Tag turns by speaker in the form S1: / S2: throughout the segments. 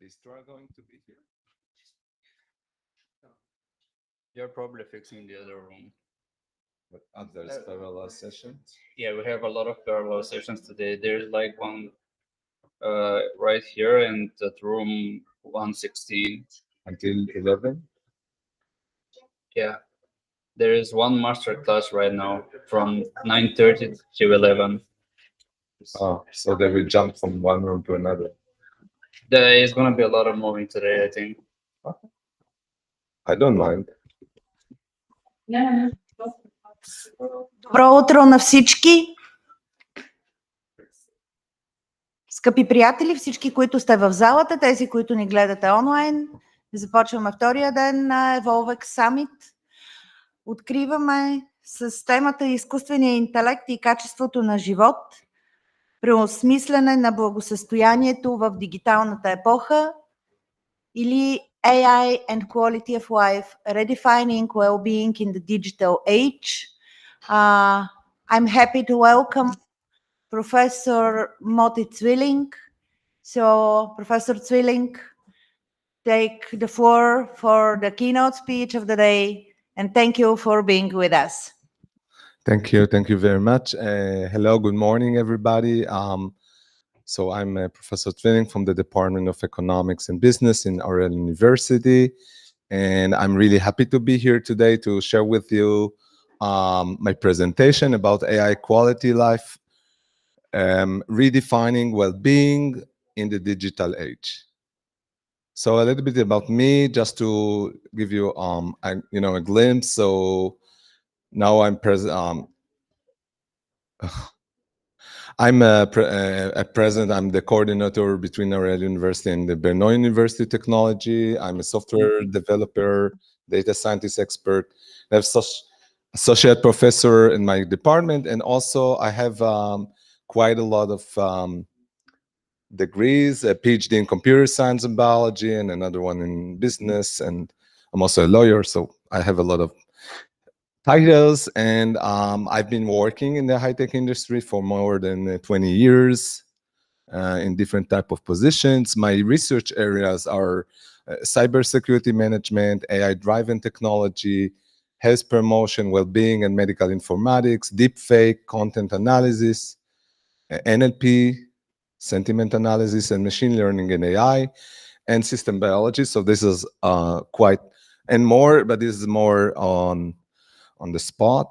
S1: these two are going to be here.
S2: You're probably fixing the other room.
S1: But there's parallel sessions.
S2: Yeah, we have a lot of parallel sessions today. There's like one right here in that room 116.
S1: Until 11?
S2: Yeah. There is one master class right now from 9:30 to 11.
S1: Oh, so they will jump from one room to another.
S2: There is gonna be a lot of moving today, I think.
S1: I don't mind.
S3: Добро утро на всички! Скъпи приятели, всички, които сте в залата, тези, които ни гледате онлайн, започваме втория ден на EvolvEX Summit. Откриваме с темата изкуствения интелект и качеството на живот, преосмислене на благосъстоянието в дигиталната епоха или AI and Quality of Life, Redefining Well-being in the Digital Age. I'm happy to welcome Professor Motti Zwilling. So, Professor Zwilling, take the floor for the keynote speech of the day, and thank you for being with us.
S1: Thank you very much. Hello, good morning, everybody. So I'm Professor Zwilling from the Department of Economics and Business in Aurel University, and I'm really happy to be here today to share with you my presentation about AI quality life, redefining well-being in the digital age. So a little bit about me, just to give you a glimpse. So now I'm I'm president. I'm the coordinator between Aurel University and the Brno University Technology. I'm a software developer, data scientist expert. I have associate professor in my department, and also I have quite a lot of degrees, a PhD in computer science and biology, and another one in business. And I'm also a lawyer, so I have a lot of titles, and I've been working in the high-tech industry for more than 20 years in different type of positions. My research areas are cybersecurity management, AI-driven technology, health promotion, well-being and medical informatics, deepfake, content analysis, NLP, sentiment analysis, and machine learning and AI, and system biology. So this is quite and more, but this is more on the spot.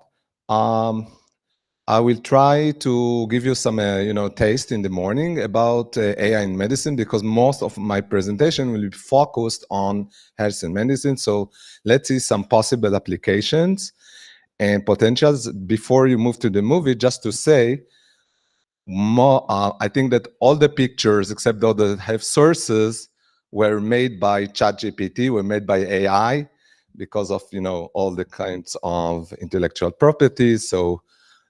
S1: I will try to give you some, taste in the morning about AI in medicine, because most of my presentation will be focused on health and medicine. So let's see some possible applications and potentials. Before you move to the movie, just to say, I think that all the pictures, except those that have sources, were made by ChatGPT, were made by AI, because of all the kinds of intellectual properties. So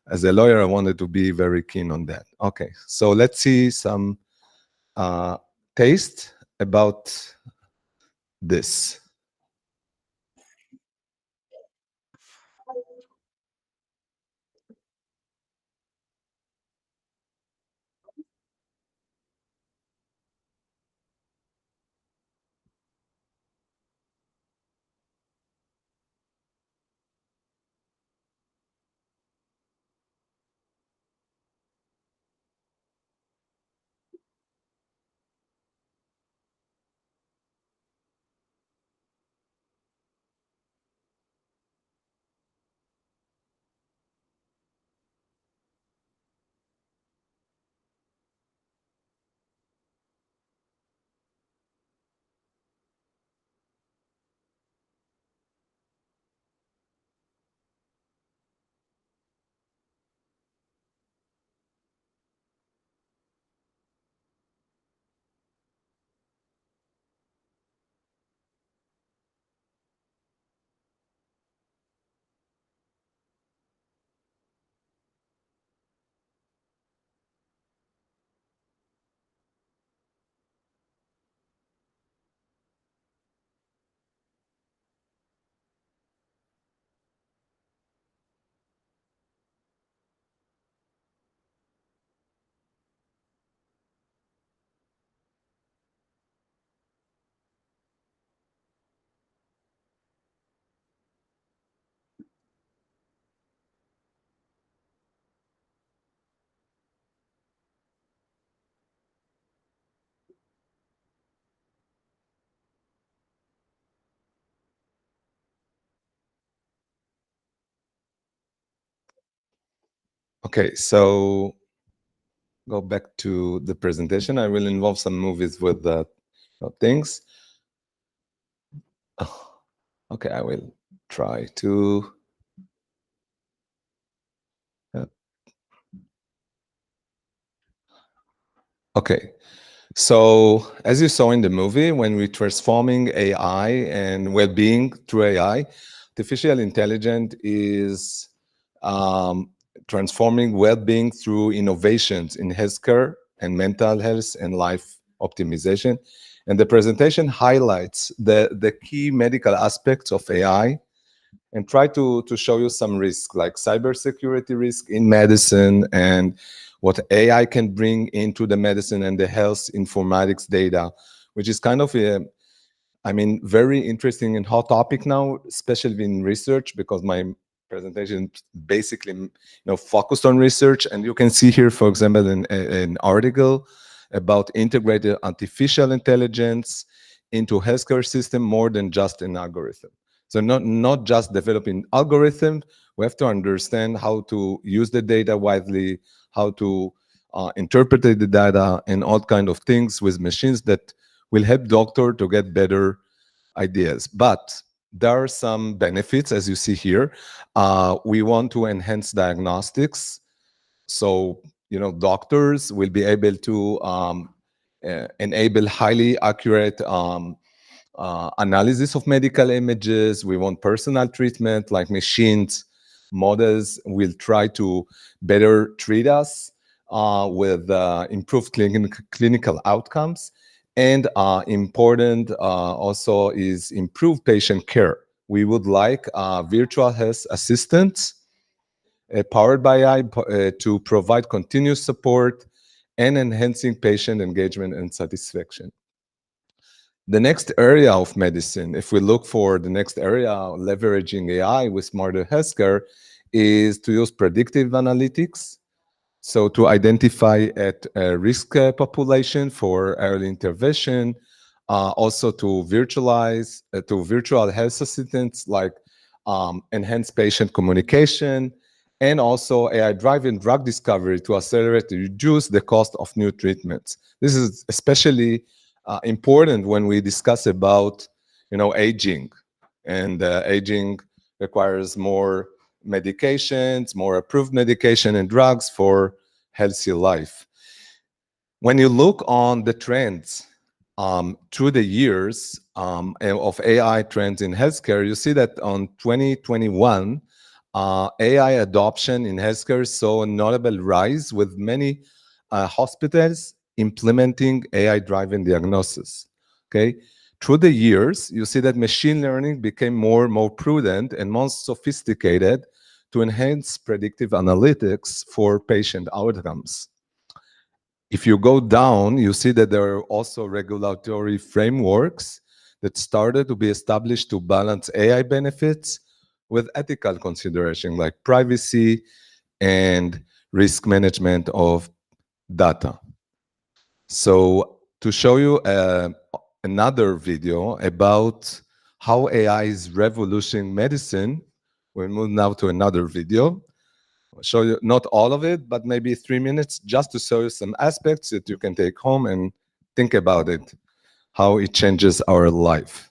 S1: as a lawyer, I wanted to be very keen on that. Okay, so let's see some taste about this. Okay, so go back to the presentation. I will involve some movies with the things. Oh, okay, I will try to. Okay, so as you saw in the movie, when we're transforming AI and well-being through AI, artificial intelligence is transforming well-being through innovations in healthcare and mental health and life optimization. And the presentation highlights the key medical aspects of AI and try to show you some risk, like cybersecurity risk in medicine and what AI can bring into the medicine and the health informatics data, which is kind of a, I mean, very interesting and hot topic now, especially in research, because my presentation basically, focused on research. And you can see here, for example, an article about integrated artificial intelligence into healthcare system more than just an algorithm. So not just developing algorithm, we have to understand how to use the data wisely, how to interpret the data, and all kind of things with machines that will help doctor to get better ideas. But there are some benefits, as you see here. We want to enhance diagnostics. So, doctors will be able to enable highly accurate analysis of medical images. We want personal treatment, like machines, models will try to better treat us with improved clinical outcomes. And important also is improved patient care. We would like virtual health assistants powered by AI to provide continuous support and enhancing patient engagement and satisfaction. The next area of medicine, if we look for the next area leveraging AI with smarter healthcare, is to use predictive analytics. So to identify at a risk population for early intervention, also to virtualize, to virtual health assistants like enhanced patient communication, and also AI-driven drug discovery to accelerate and reduce the cost of new treatments. This is especially important when we discuss about, aging, and aging requires more medications, more approved medication and drugs for healthy life. When you look on the trends through the years of AI trends in healthcare, you see that on 2021, AI adoption in healthcare saw a notable rise with many hospitals implementing AI-driven diagnosis. Okay, through the years, you see that machine learning became more and more prudent and more sophisticated to enhance predictive analytics for patient outcomes. If you go down, you see that there are also regulatory frameworks that started to be established to balance AI benefits with ethical consideration like privacy and risk management of data. So to show you another video about how AI is revolutioning medicine, we'll move now to another video. I'll show you not all of it, but maybe 3 minutes just to show you some aspects that you can take home and think about it, how it changes our life.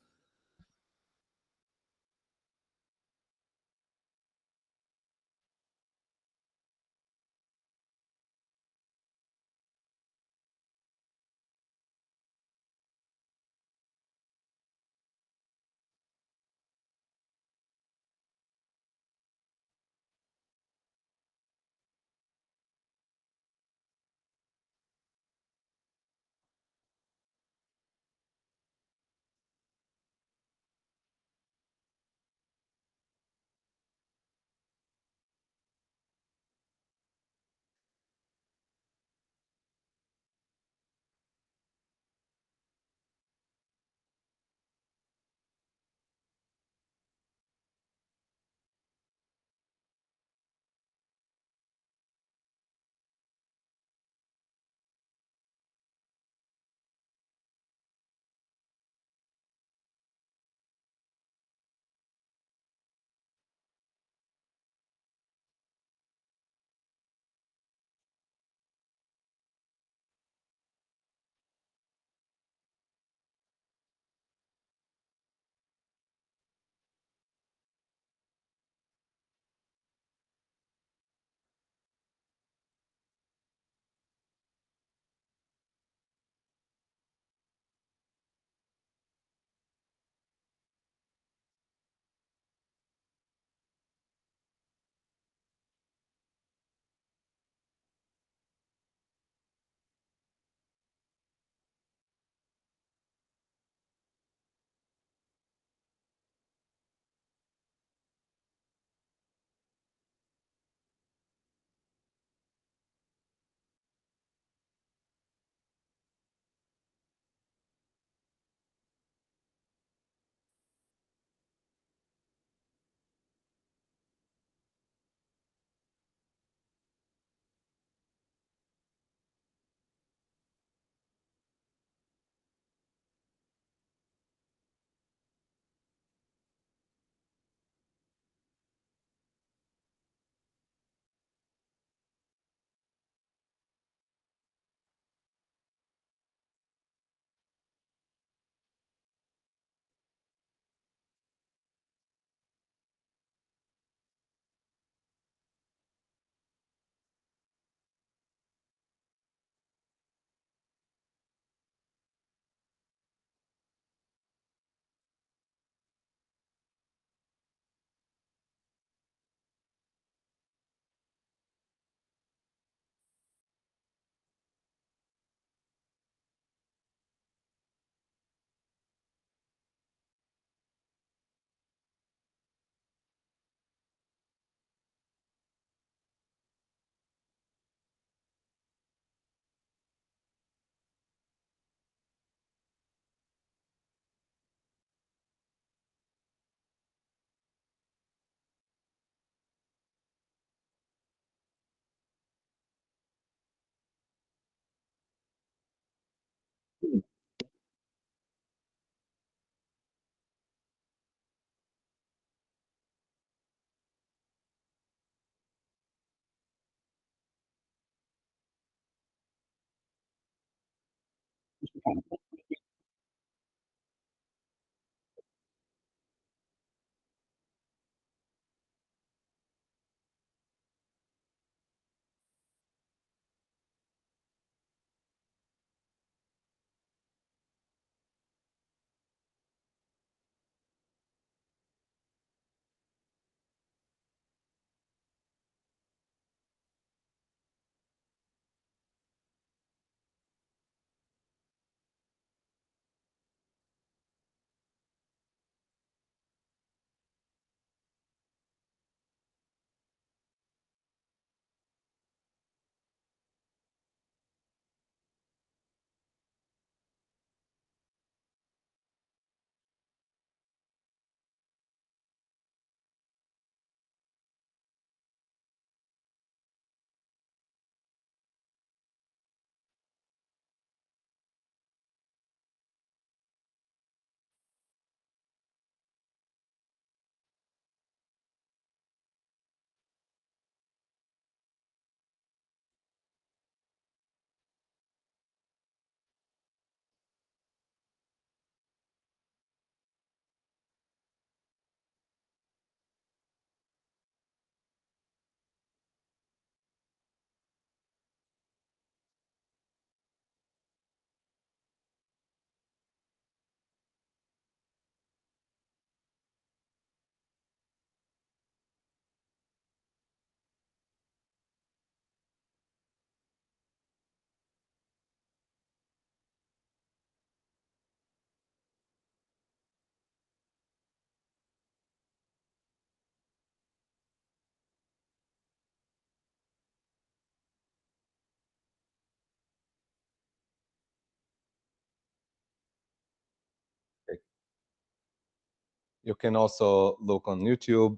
S1: You can also look on YouTube.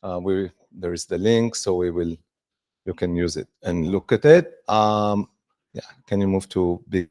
S1: There is the link, so you can use it and look at it. Yeah, can you move to big?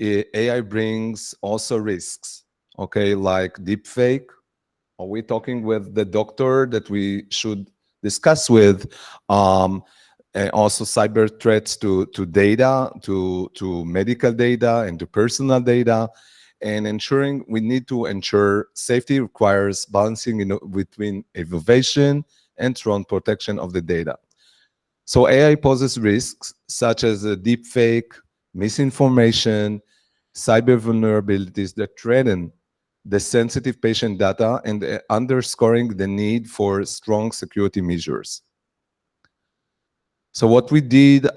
S1: AI brings also risks, okay, like deepfake. Are we talking with the doctor that we should discuss with? And also cyber threats to data, to medical data and to personal data. And ensuring we need to ensure safety requires balancing between innovation and strong protection of the data. So AI poses risks such as deepfake, misinformation, cyber vulnerabilities that threaten the sensitive patient data and underscoring the need for strong security measures. So what we did,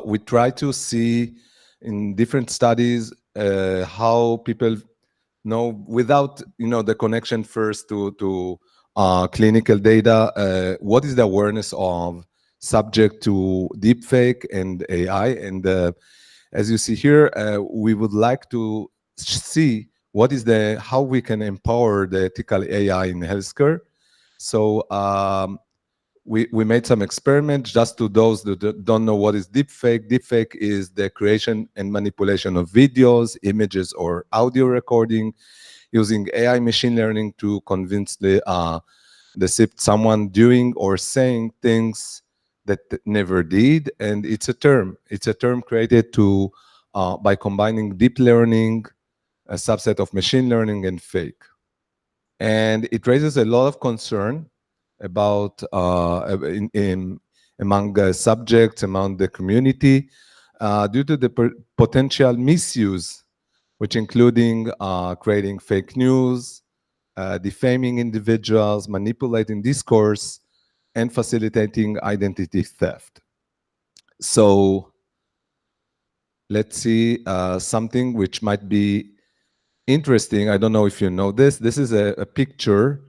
S1: we tried to see in different studies how people know without the connection first to clinical data, what is the awareness of subject to deepfake and AI. And as you see here, we would like to see what is how we can empower the ethical AI in healthcare. So we made some experiments just to those that don't know what is deepfake. Deepfake is the creation and manipulation of videos, images, or audio recording using AI machine learning to convince someone doing or saying things that never did. And it's a term. It's a term created to by combining deep learning, a subset of machine learning, and fake. And it raises a lot of concern about among subjects, among the community, due to the potential misuse, which including creating fake news, defaming individuals, manipulating discourse, and facilitating identity theft. So let's see something which might be interesting. I don't know if you know this. This is a picture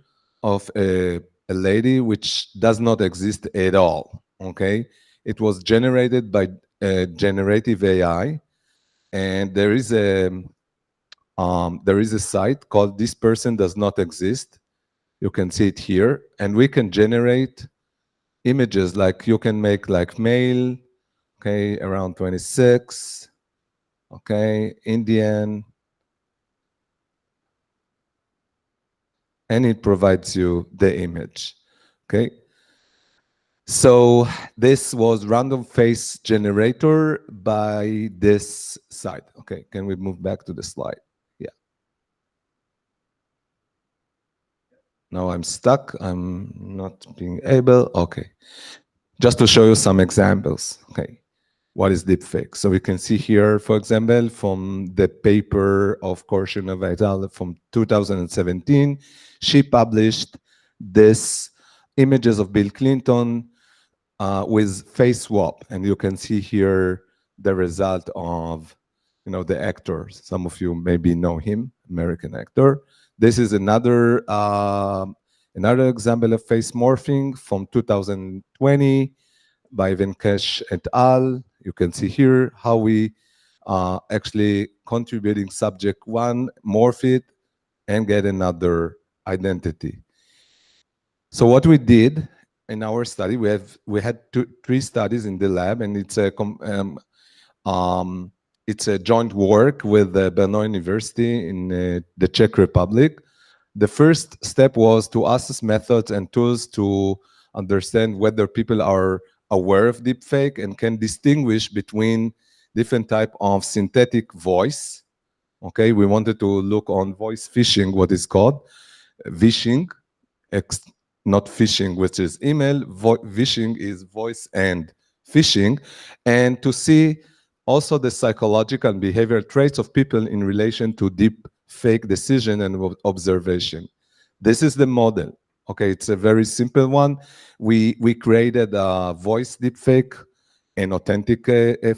S1: of a lady which does not exist at all. Okay, it was generated by generative AI, and there is a site called "This Person Does Not Exist." You can see it here, and we can generate images like you can make like male, okay, around 26, okay, Indian, and it provides you the image, okay. So this was random face generator by this site. Okay, can we move back to the slide? Yeah. Now I'm stuck. I'm not being able. Okay. Just to show you some examples. Okay. What is deepfake? So we can see here, for example, from the paper of Korshunova et al. From 2017, she published this images of Bill Clinton with face swap, and you can see here the result of, you know, the actor. Some of you maybe know him, American actor. This is another example of face morphing from 2020 by Venkesh et al. You can see here how we actually contributing subject one, morph it, and get another identity. So what we did in our study, we had three studies in the lab, and it's a joint work with the Brno University in the Czech Republic. The first step was to assess methods and tools to understand whether people are aware of deepfake and can distinguish between different type of synthetic voice. Okay, we wanted to look on voice phishing, what is called phishing, not phishing, which is email. Phishing is voice and phishing, and to see also the psychological and behavioral traits of people in relation to deep fake decision and observation. This is the model. Okay, it's a very simple one. We created a voice deepfake and authentic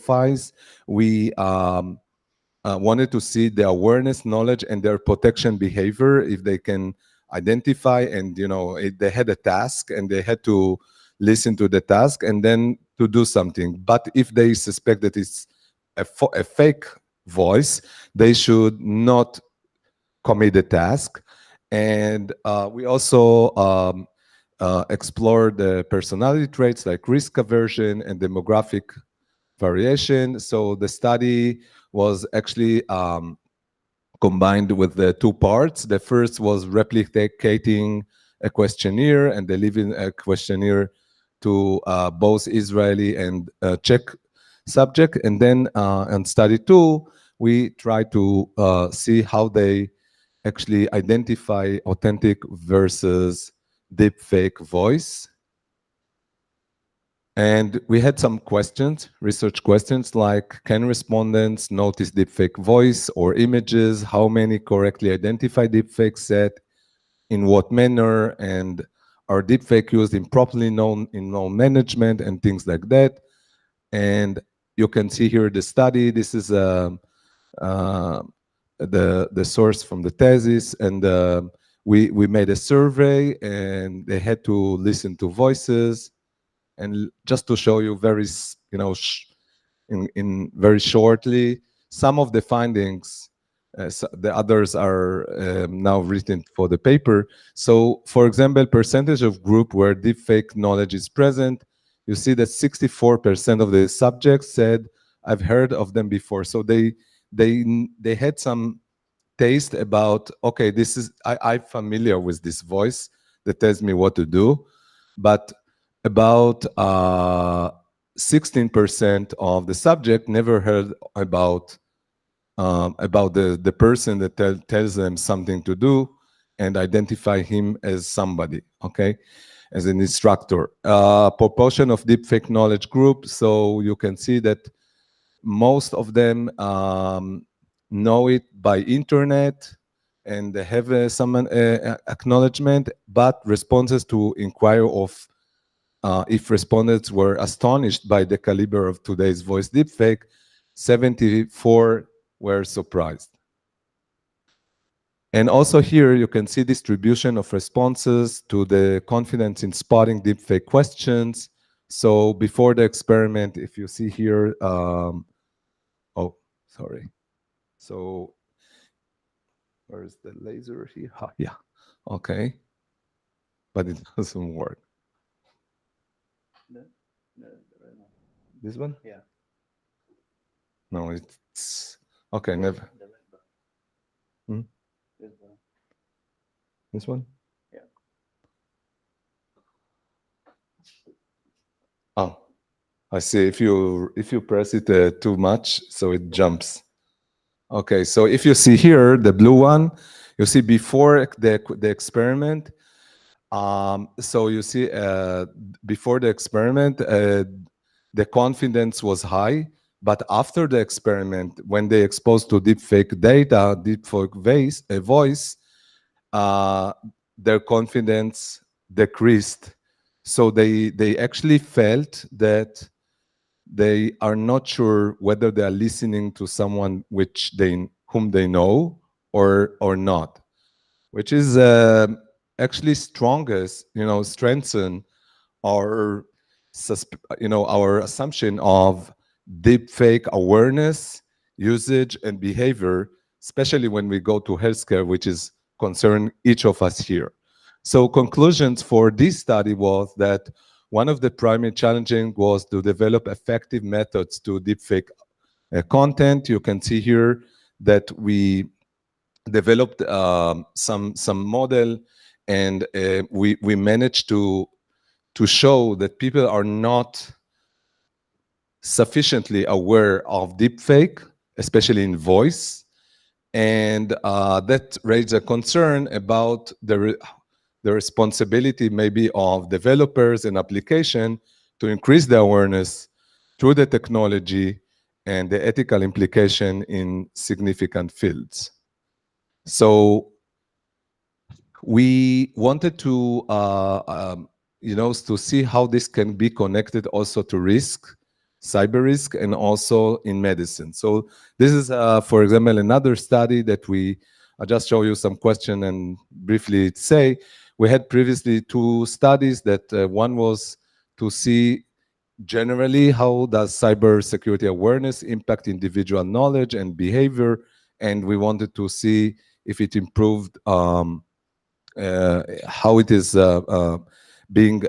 S1: files. We wanted to see the awareness, knowledge, and their protection behavior, if they can identify, and they had a task and they had to listen to the task and then to do something. But if they suspect that it's a fake voice, they should not commit the task. And we also explored the personality traits like risk aversion and demographic variation. So the study was actually combined with the two parts. The first was replicating a questionnaire and delivering a questionnaire to both Israeli and Czech subject. And then in study two, we try to see how they actually identify authentic versus deepfake voice. And we had some questions, research questions like, can respondents notice deepfake voice or images? How many correctly identify deepfake set? In what manner? And are deepfake used improperly in known management and things like that? And you can see here the study. This is the source from the thesis, and we made a survey, and they had to listen to voices. And just to show you very, in very shortly, some of the findings, the others are now written for the paper. So, for example, percentage of group where deepfake knowledge is present, you see that 64% of the subjects said, I've heard of them before. So they had some taste about, okay, this is, I'm familiar with this voice that tells me what to do. But about 16% of the subject never heard about the person that tells them something to do and identify him as somebody, okay, as an instructor. Proportion of deepfake knowledge group, so you can see that most of them know it by internet, and they have some acknowledgement, but responses to inquire of if respondents were astonished by the caliber of today's voice deepfake, 74 were surprised. And also here you can see distribution of responses to the confidence in spotting deepfake questions. So before the experiment, if you see here, oh, sorry. So where's the laser here? Yeah, okay. But it doesn't work. This one?
S2: Yeah.
S1: No, it's okay. Never. Hmm? This one?
S2: Yeah.
S1: Oh, I see. If you press it too much, so it jumps. Okay, so if you see here the blue one, you see before the experiment. So you see before the experiment, the confidence was high, but after the experiment, when they exposed to deepfake data, deepfake voice, uh, their confidence decreased. So they actually felt that they are not sure whether they are listening to someone whom they know or not, which is actually strongest, strengthen our our assumption of deepfake awareness, usage, and behavior, especially when we go to healthcare, which is concern each of us here. So conclusions for this study was that one of the primary challenges was to develop effective methods to deepfake content. You can see here that we developed some model, and we managed to show that people are not sufficiently aware of deepfake, especially in voice, and that raised a concern about the responsibility maybe of developers and application to increase the awareness through the technology and the ethical implication in significant fields. So we wanted to to see how this can be connected also to risk, cyber risk, and also in medicine. So this is, for example, another study that I'll just show you some question and briefly say, we had previously two studies that one was to see generally how does cybersecurity awareness impact individual knowledge and behavior, and we wanted to see if it improved how it is being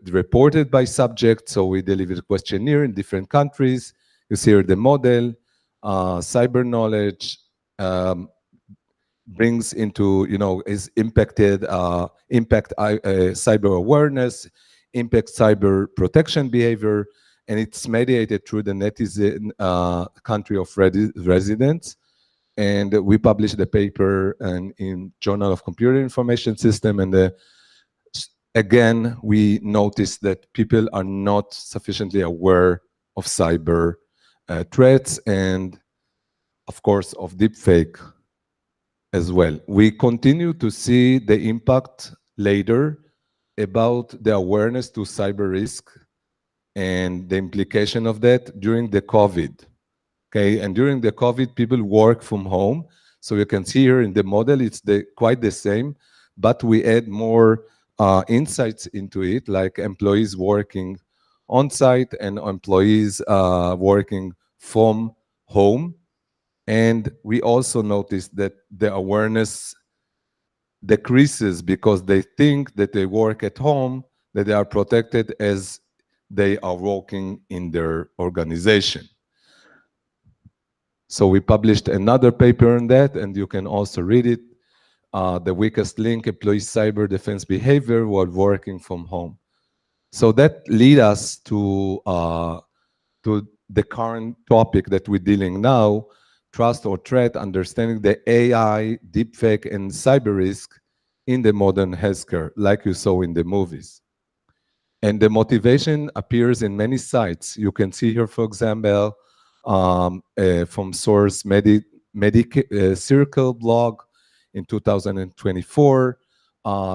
S1: reported by subjects. So we delivered a questionnaire in different countries. You see here the model, cyber knowledge brings into, is impacted, cyber awareness, impact cyber protection behavior, and it's mediated through the netizen country of residence. And we published the paper in Journal of Computer Information System, and again, we noticed that people are not sufficiently aware of cyber threats and, of course, of deepfake as well. We continue to see the impact later about the awareness to cyber risk and the implication of that during the COVID. Okay, and during the COVID, people work from home. So you can see here in the model, it's quite the same, but we add more insights into it, like employees working on site and employees working from home. And we also noticed that the awareness decreases because they think that they work at home, that they are protected as they are working in their organization. So we published another paper on that, and you can also read it. The weakest link, employee cyber defense behavior while working from home. So that lead us to the current topic that we're dealing now, trust or threat, understanding the AI, deepfake, and cyber risk in the modern healthcare, like you saw in the movies. And the motivation appears in many sites. You can see here, for example, from Source Circle blog in 2024,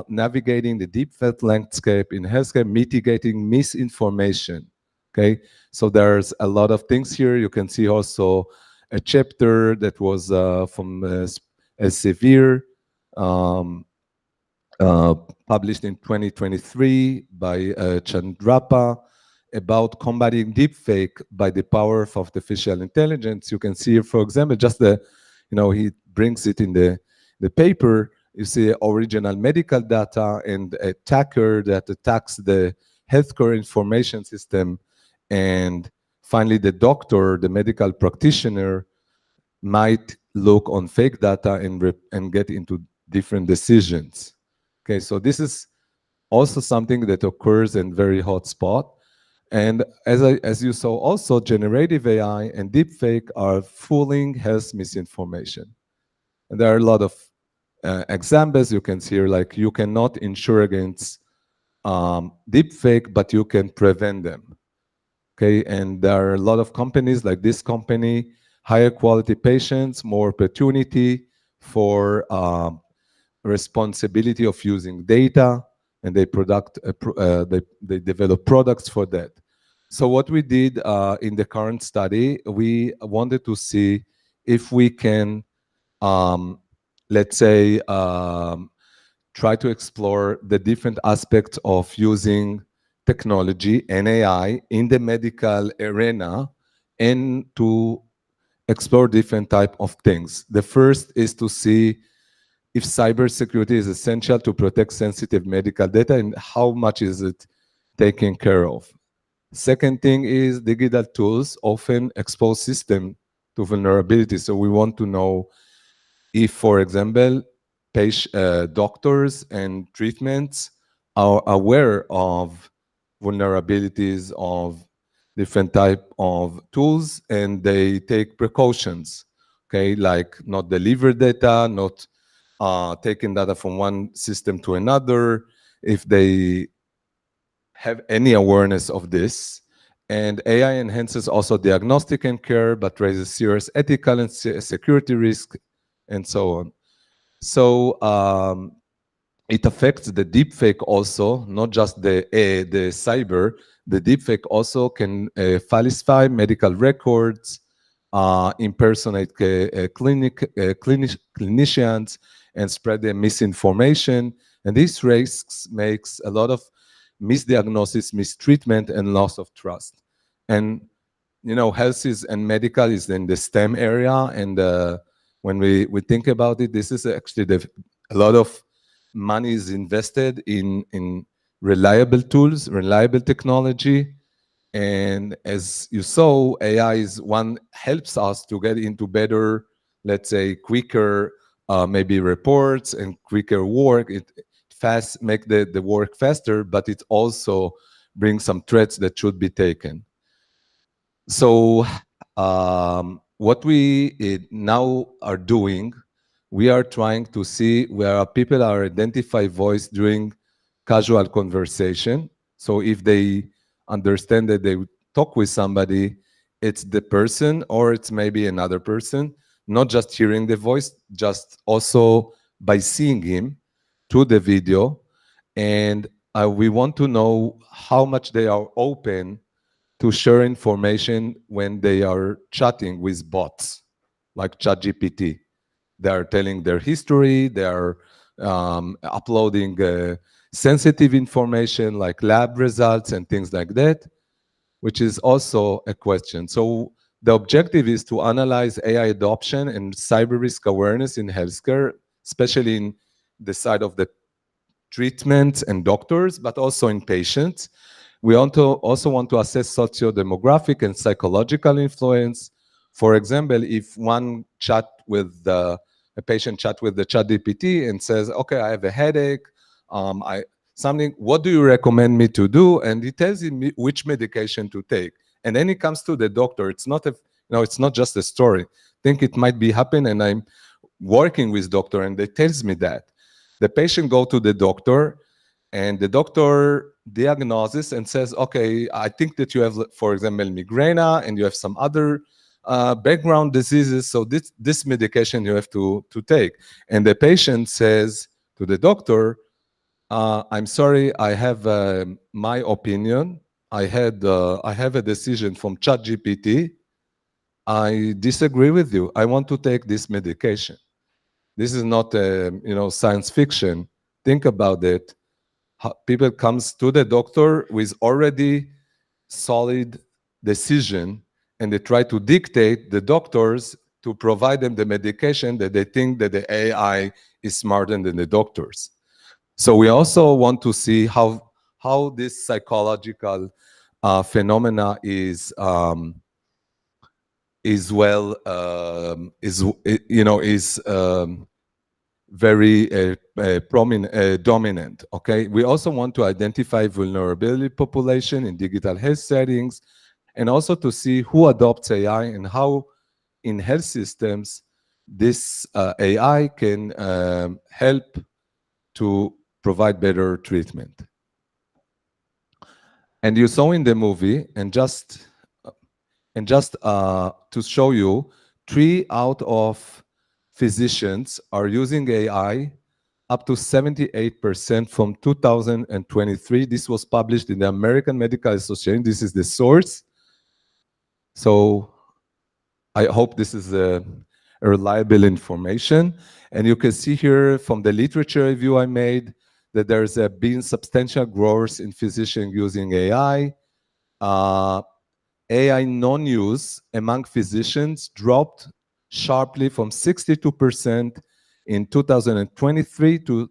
S1: navigating the deepfake landscape in healthcare, mitigating misinformation. Okay, so there's a lot of things here. You can see also a chapter that was from Severe, published in 2023 by Chandrapa, about combating deepfake by the power of artificial intelligence. You can see here, for example, just he brings it in the paper. You see original medical data and a attacker that attacks the healthcare information system, and finally the doctor, the medical practitioner, might look on fake data and get into different decisions. Okay, so this is also something that occurs in very hot spot. And as you saw, also generative AI and deepfake are fooling health misinformation. And there are a lot of examples you can see here, like you cannot insure against deepfake, but you can prevent them. Okay, and there are a lot of companies like this company, higher quality patients, more opportunity for responsibility of using data, and they develop products for that. So what we did in the current study, we wanted to see if we can, let's say, try to explore the different aspects of using technology and AI in the medical arena, and to explore different type of things. The first is to see if cybersecurity is essential to protect sensitive medical data and how much is it taken care of. Second thing is digital tools often expose system to vulnerability. So we want to know if, for example, doctors and treatments are aware of vulnerabilities of different type of tools, and they take precautions, okay, like not deliver data, not taking data from one system to another, if they have any awareness of this. And AI enhances also diagnostic and care, but raises serious ethical and security risk, and so on. So it affects the deepfake also, not just the cyber. The deepfake also can falsify medical records, impersonate clinicians, and spread the misinformation. And these risks makes a lot of misdiagnosis, mistreatment, and loss of trust. And health and medical is in the STEM area, and when we think about it, this is actually a lot of money is invested in reliable tools, reliable technology. And as you saw, AI is one helps us to get into better, let's say, quicker, maybe reports and quicker work. It make the work faster, but it also brings some threats that should be taken. So what we now are doing, we are trying to see where people are identify voice during casual conversation. So if they understand that they talk with somebody, it's the person or it's maybe another person, not just hearing the voice, just also by seeing him through the video. And we want to know how much they are open to share information when they are chatting with bots like ChatGPT. They are telling their history, they are uploading sensitive information like lab results and things like that, which is also a question. So the objective is to analyze AI adoption and cyber risk awareness in healthcare, especially in the side of the treatment and doctors, but also in patients. We also want to assess socio-demographic and psychological influence. For example, if a patient chat with the ChatGPT and says, "Okay, I have a headache. What do you recommend me to do?" And he tells him which medication to take. And then he comes to the doctor. It's not just a story. I think it might be happen, and I'm working with doctor, and they tells me that. The patient go to the doctor, and the doctor diagnoses and says, "Okay, I think that you have, for example, migraine, and you have some other background diseases, so this medication you have to take." And the patient says to the doctor, "I'm sorry, I have my opinion. I have a decision from ChatGPT. I disagree with you. I want to take this medication." This is not science fiction. Think about it. People comes to the doctor with already solid decision, and they try to dictate the doctors to provide them the medication that they think that the AI is smarter than the doctors. So we also want to see how this psychological phenomena is well is you know is very prominent, dominant. Okay, we also want to identify vulnerability population in digital health settings, and also to see who adopts AI and how in health systems this AI can help to provide better treatment. And you saw in the movie, and just to show you, 3 out of physicians are using AI, up to 78% from 2023. This was published in the American Medical Association. This is the source. So I hope this is a reliable information. And you can see here from the literature review I made that there's been substantial growth in physicians using AI. AI non-use among physicians dropped sharply from 62% in 2023 to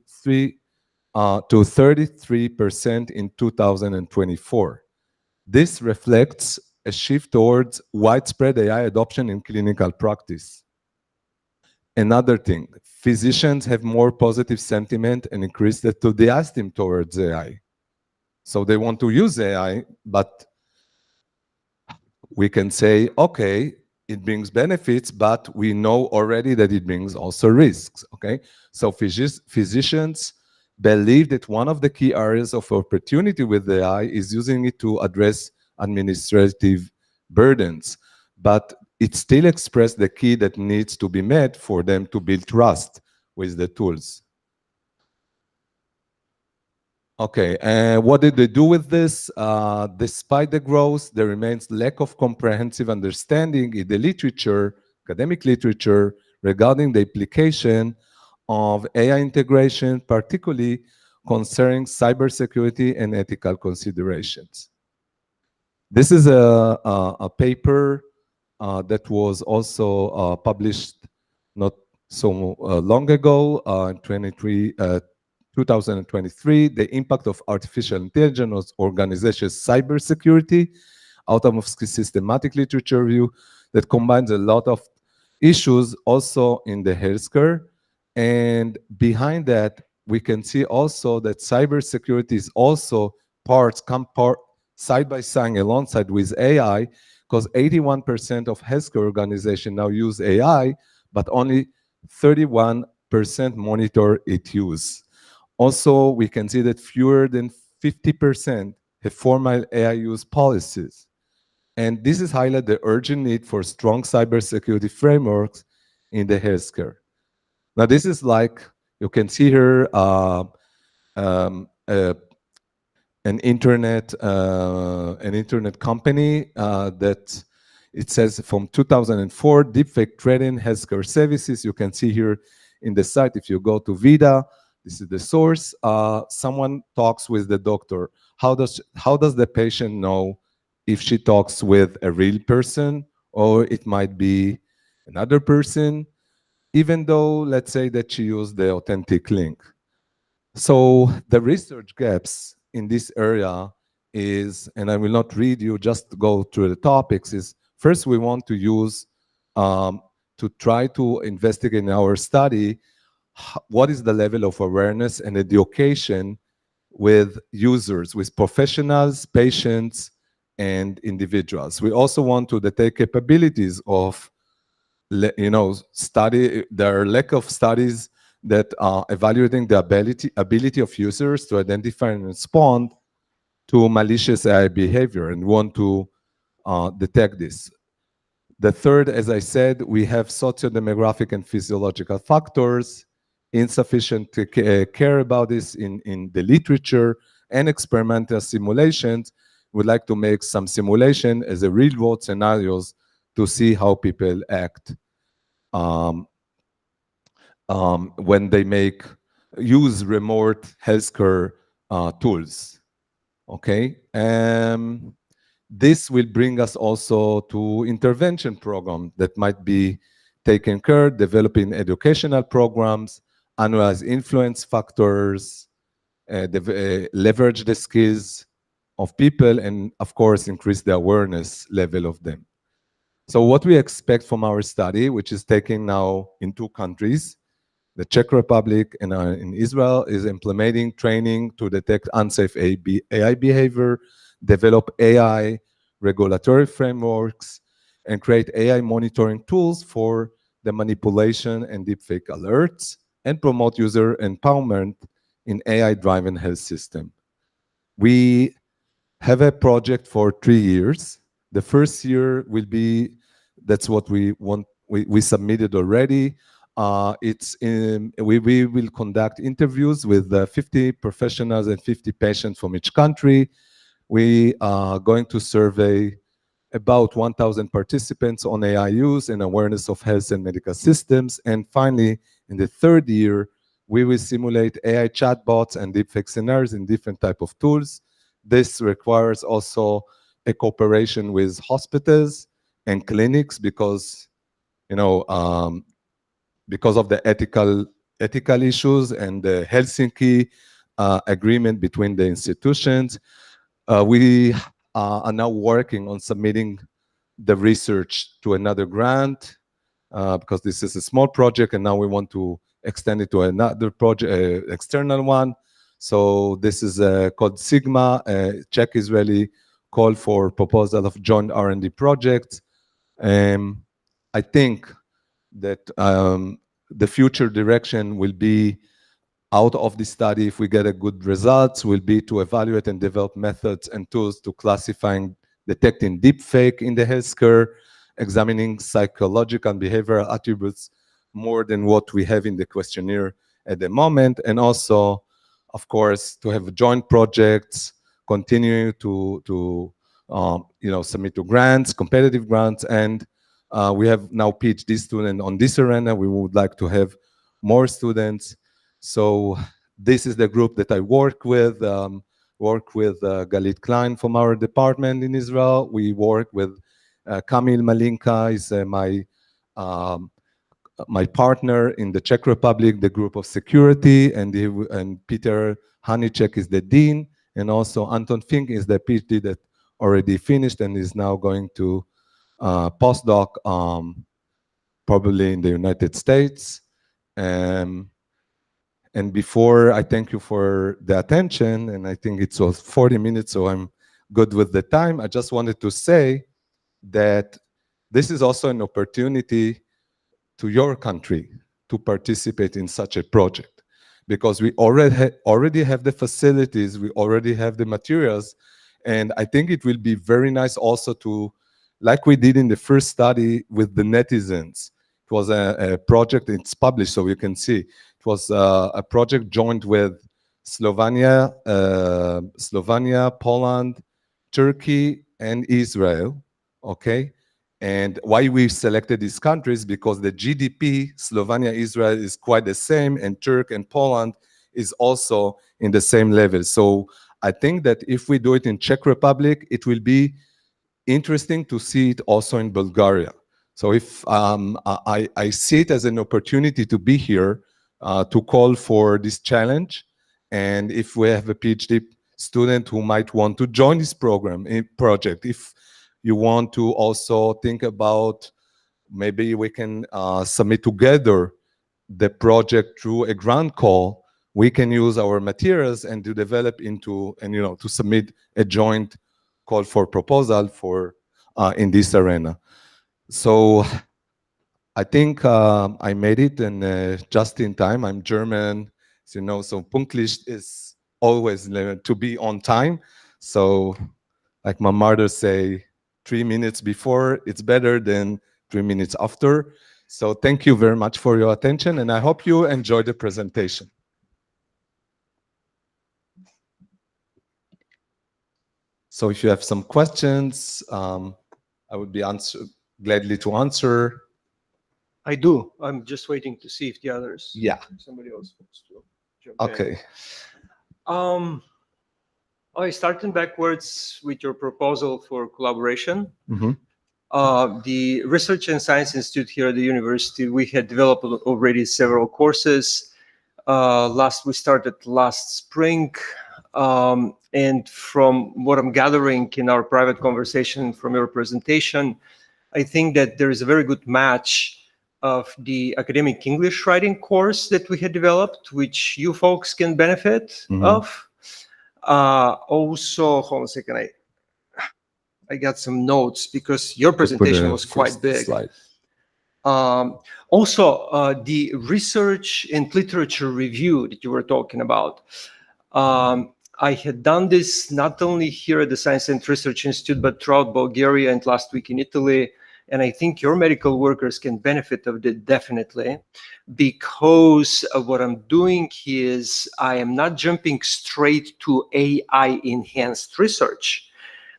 S1: 33% in 2024. This reflects a shift towards widespread AI adoption in clinical practice. Another thing, physicians have more positive sentiment and increased enthusiasm towards AI. So they want to use AI, but we can say, okay, it brings benefits, but we know already that it brings also risks, okay? So physicians believe that one of the key areas of opportunity with AI is using it to address administrative burdens, but it still expresses the key that needs to be met for them to build trust with the tools. Okay, and what did they do with this? Despite the growth, there remains lack of comprehensive understanding in the literature, academic literature, regarding the application of AI integration, particularly concerning cybersecurity and ethical considerations. This is a paper that was also published not so long ago, in 2023, the impact of artificial intelligence on organizations' cybersecurity, out of systematic literature review that combines a lot of issues also in the healthcare. And behind that, we can see also that cybersecurity is also side by side alongside with AI, because 81% of healthcare organizations now use AI, but only 31% monitor its use. Also, we can see that fewer than 50% have formal AI use policies. And this is highlight the urgent need for strong cybersecurity frameworks in the healthcare. Now, this is like, you can see here, an internet company that it says from 2004, deepfake threatening healthcare services. You can see here in the site, if you go to Vida, this is the source. Someone talks with the doctor. How does the patient know if she talks with a real person or it might be another person, even though, let's say that she used the authentic link? So the research gaps in this area is, and I will not read you, just go through the topics, is first we want to use, to try to investigate in our study, what is the level of awareness and education with users, with professionals, patients, and individuals. We also want to detect capabilities of, study. There are lack of studies that are evaluating the ability of users to identify and respond to malicious AI behavior, and want to detect this. The third, as I said, we have socio-demographic and physiological factors, insufficient care about this in the literature, and experimental simulations. We'd like to make some simulation as a real-world scenarios to see how people act when they use remote healthcare tools. Okay. This will bring us also to intervention program that might be taken care, developing educational programs, analyze influence factors, leverage the skills of people, and of course, increase the awareness level of them. So what we expect from our study, which is taking now in 2 countries, the Czech Republic and in Israel, is implementing training to detect unsafe AI behavior, develop AI regulatory frameworks, and create AI monitoring tools for the manipulation and deepfake alerts, and promote user empowerment in AI-driven health system. We have a project for 3 years. The first year will be, that's what we want, we submitted already. We will conduct interviews with 50 professionals and 50 patients from each country. We are going to survey about 1,000 participants on AI use and awareness of health and medical systems. And finally, in the 3rd year, we will simulate AI chatbots and deepfake scenarios in different type of tools. This requires also a cooperation with hospitals and clinics because, because of the ethical issues and the Helsinki agreement between the institutions. We are now working on submitting the research to another grant because this is a small project, and now we want to extend it to another project, external one. So this is called Sigma, Czech-Israeli call for proposal of joint R&D projects. I think that the future direction will be, out of this study, if we get a good results, will be to evaluate and develop methods and tools to classifying, detecting deepfake in the healthcare, examining psychological and behavioral attributes more than what we have in the questionnaire at the moment, and also, of course, to have joint projects, continue to submit to grants, competitive grants, and we have now PhD students on this arena. We would like to have more students. So this is the group that I work with. Galit Klein from our department in Israel. We work with Kamil Malinka is my partner in the Czech Republic, the group of security, and Peter Hanicek is the dean, and also Anton Fink is the PhD that already finished and is now going to postdoc probably in the United States. And before I thank you for the attention, and I think it was 40 minutes, so I'm good with the time. I just wanted to say that this is also an opportunity to your country to participate in such a project, because we already have the facilities, we already have the materials, and I think it will be very nice also to, like we did in the first study with the netizens. It was a project, it's published so you can see. It was a project joined with Slovenia, Poland, Turkey, and Israel, okay? And why we selected these countries, because the GDP, Slovenia, Israel is quite the same, and Turkey and Poland is also in the same level. So I think that if we do it in Czech Republic, it will be interesting to see it also in Bulgaria. So if I see it as an opportunity to be here, to call for this challenge, and if we have a PhD student who might want to join this project, if you want to also think about maybe we can submit together the project through a grant call, we can use our materials and to develop into, and to submit a joint call for proposal for in this arena. So I think I made it, and just in time. I'm German, so so Punktlich is always to be on time. So like my mother say, 3 minutes before, it's better than 3 minutes after. So thank you very much for your attention, and I hope you enjoy the presentation. So if you have some questions, I would be gladly to answer.
S4: I do. I'm just waiting to see if the others.
S1: Yeah.
S4: Somebody else wants to jump
S1: Okay.
S4: in. I started backwards with your proposal for collaboration.
S1: Mhm.
S4: The Research and Science Institute here at the university, we had developed already several courses. We started last spring. And from what I'm gathering in our private conversation from your presentation, I think that there is a very good match of the academic English writing course that we had developed, which you folks can benefit of. Also, hold on a second, I got some notes because your presentation was quite big.
S1: Slide.
S4: The research and literature review that you were talking about. I had done this not only here at the Science and Research Institute, but throughout Bulgaria and last week in Italy. And I think your medical workers can benefit of it definitely, because what I'm doing is I am not jumping straight to AI enhanced research,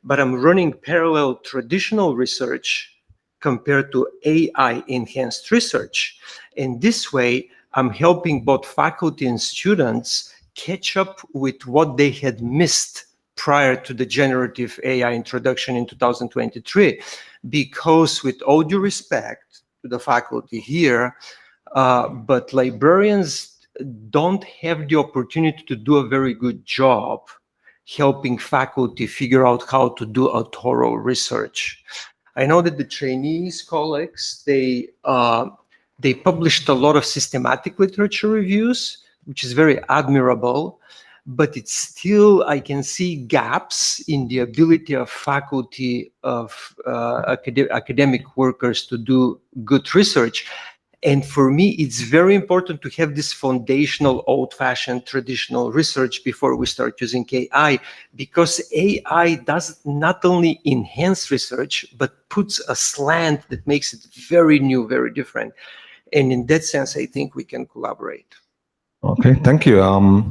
S4: but I'm running parallel traditional research compared to AI enhanced research. And this way, I'm helping both faculty and students catch up with what they had missed prior to the generative AI introduction in 2023. Because with all due respect to the faculty here, but librarians don't have the opportunity to do a very good job helping faculty figure out how to do a thorough research. I know that the trainees colleagues, they published a lot of systematic literature reviews, which is very admirable, but it's still, I can see gaps in the ability of faculty, of academic workers to do good research. And for me, it's very important to have this foundational, old-fashioned, traditional research before we start using AI, because AI does not only enhance research, but puts a slant that makes it very new, very different. And in that sense, I think we can collaborate.
S1: Okay, thank you.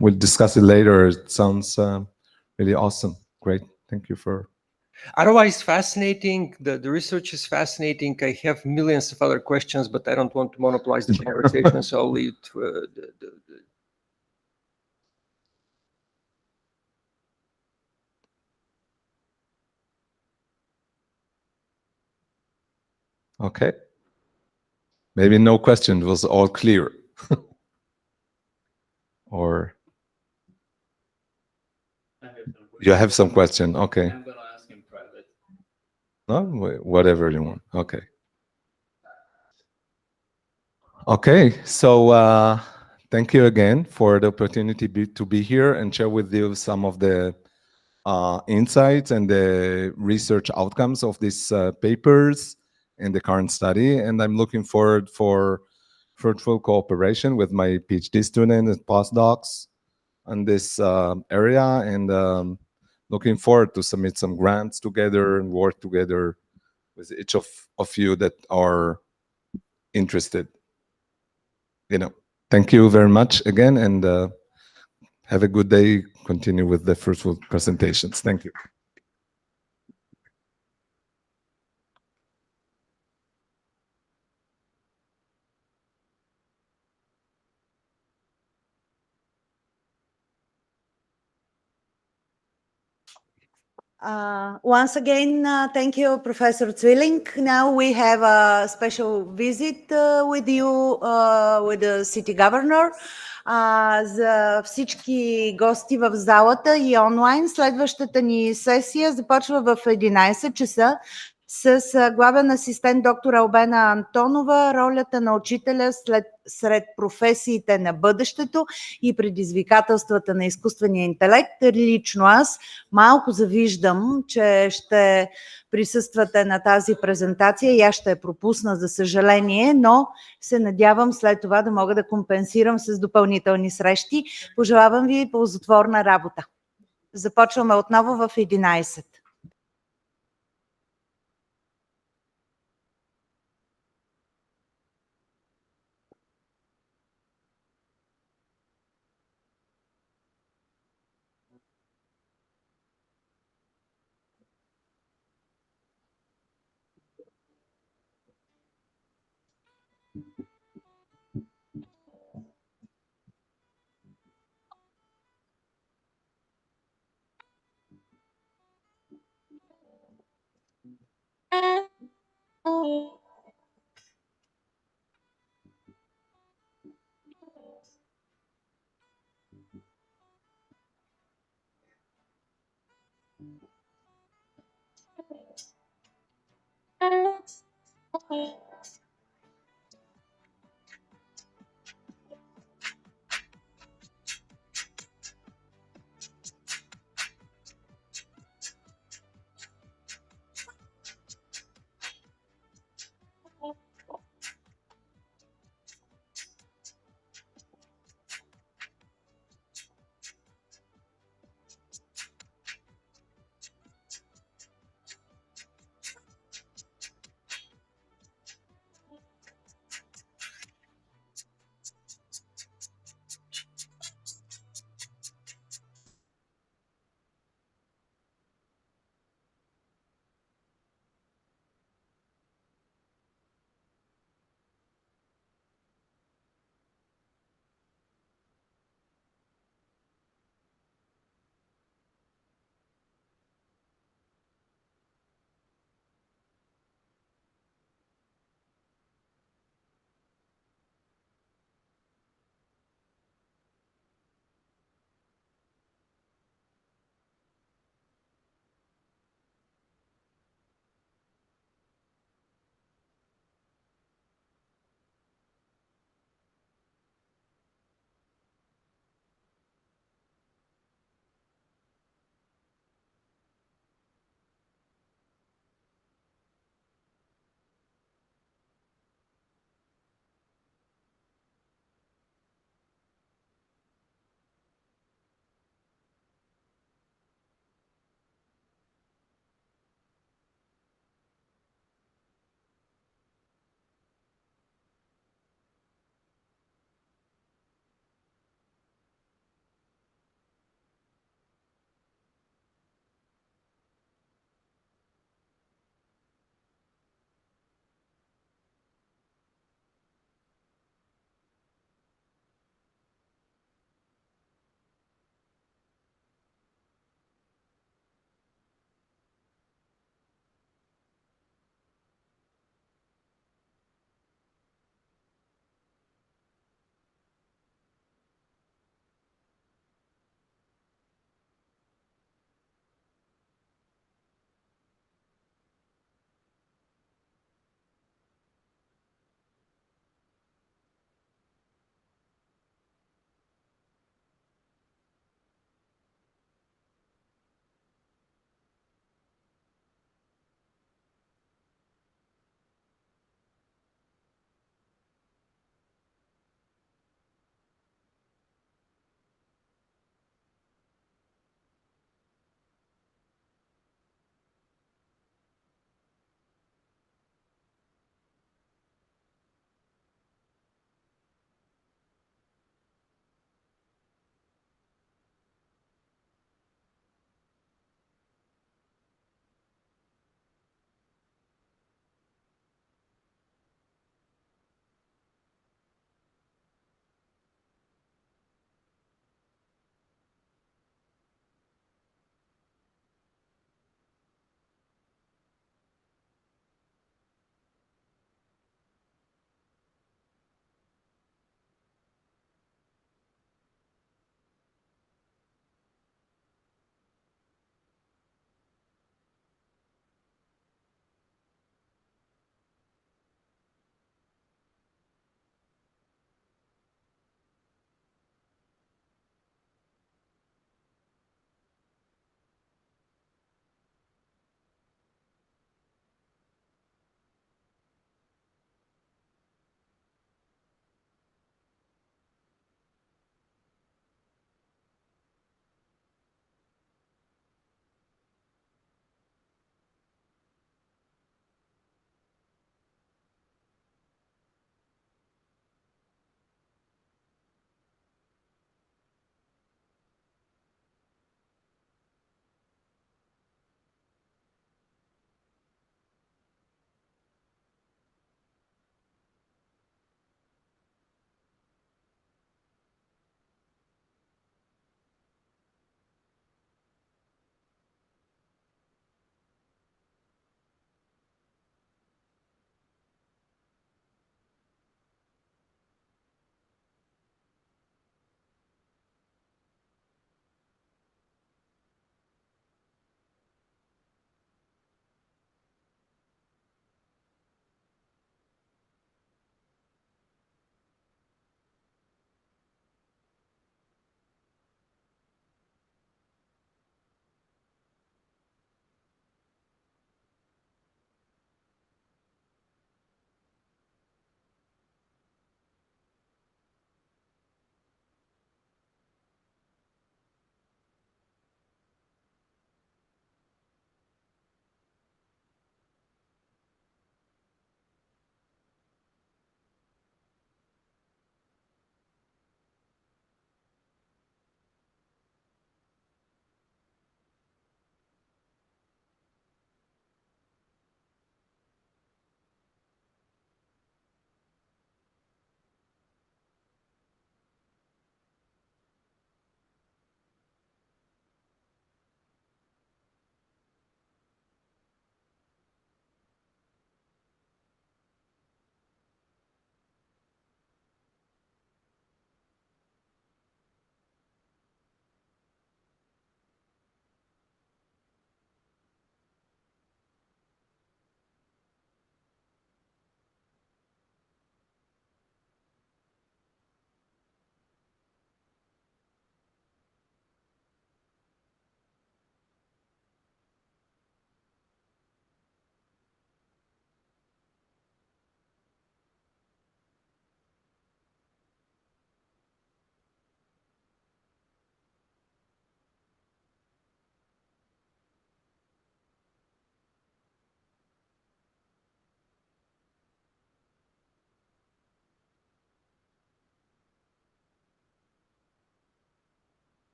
S1: We'll discuss it later. It sounds really awesome. Great. Thank you for.
S4: Otherwise, fascinating. The research is fascinating. I have millions of other questions, but I don't want to monopolize the conversation, so I'll leave
S1: Okay. Maybe no question. It was all clear. Or you have some question. Okay.
S2: I'm gonna ask in private.
S1: No, whatever you want. Okay. Okay. So thank you again for the opportunity to be here and share with you some of the insights and the research outcomes of these papers and the current study. And I'm looking forward for fruitful cooperation with my PhD students and postdocs on this area, and looking forward to submit some grants together and work together with each of you that are interested. Thank you very much again, and have a good day. Continue with the fruitful presentations. Thank you.
S3: Once again, thank you, Professor Zwilling. Now we have a special visit with you, with the City Governor. За всички гости в залата и онлайн, следващата ни сесия започва в 11 часа с главен асистент доктор Албена Антонова, ролята на учителя сред професиите на бъдещето и предизвикателствата на изкуствения интелект. Лично аз малко завиждам, че ще присъствате на тази презентация и аз ще я пропусна, за съжаление, но се надявам след това да мога да компенсирам с допълнителни срещи. Пожелавам ви ползотворна работа. Започваме отново в 11.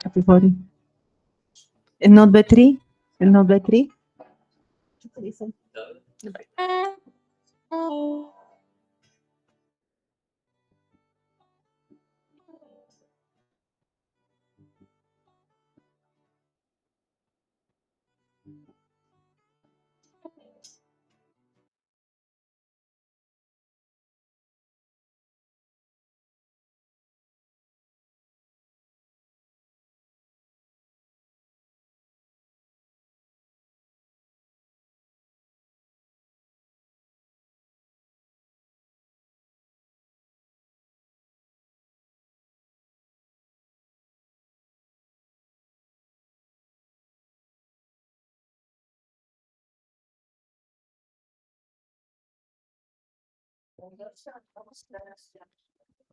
S5: Everybody. النوت باتري النوت باتري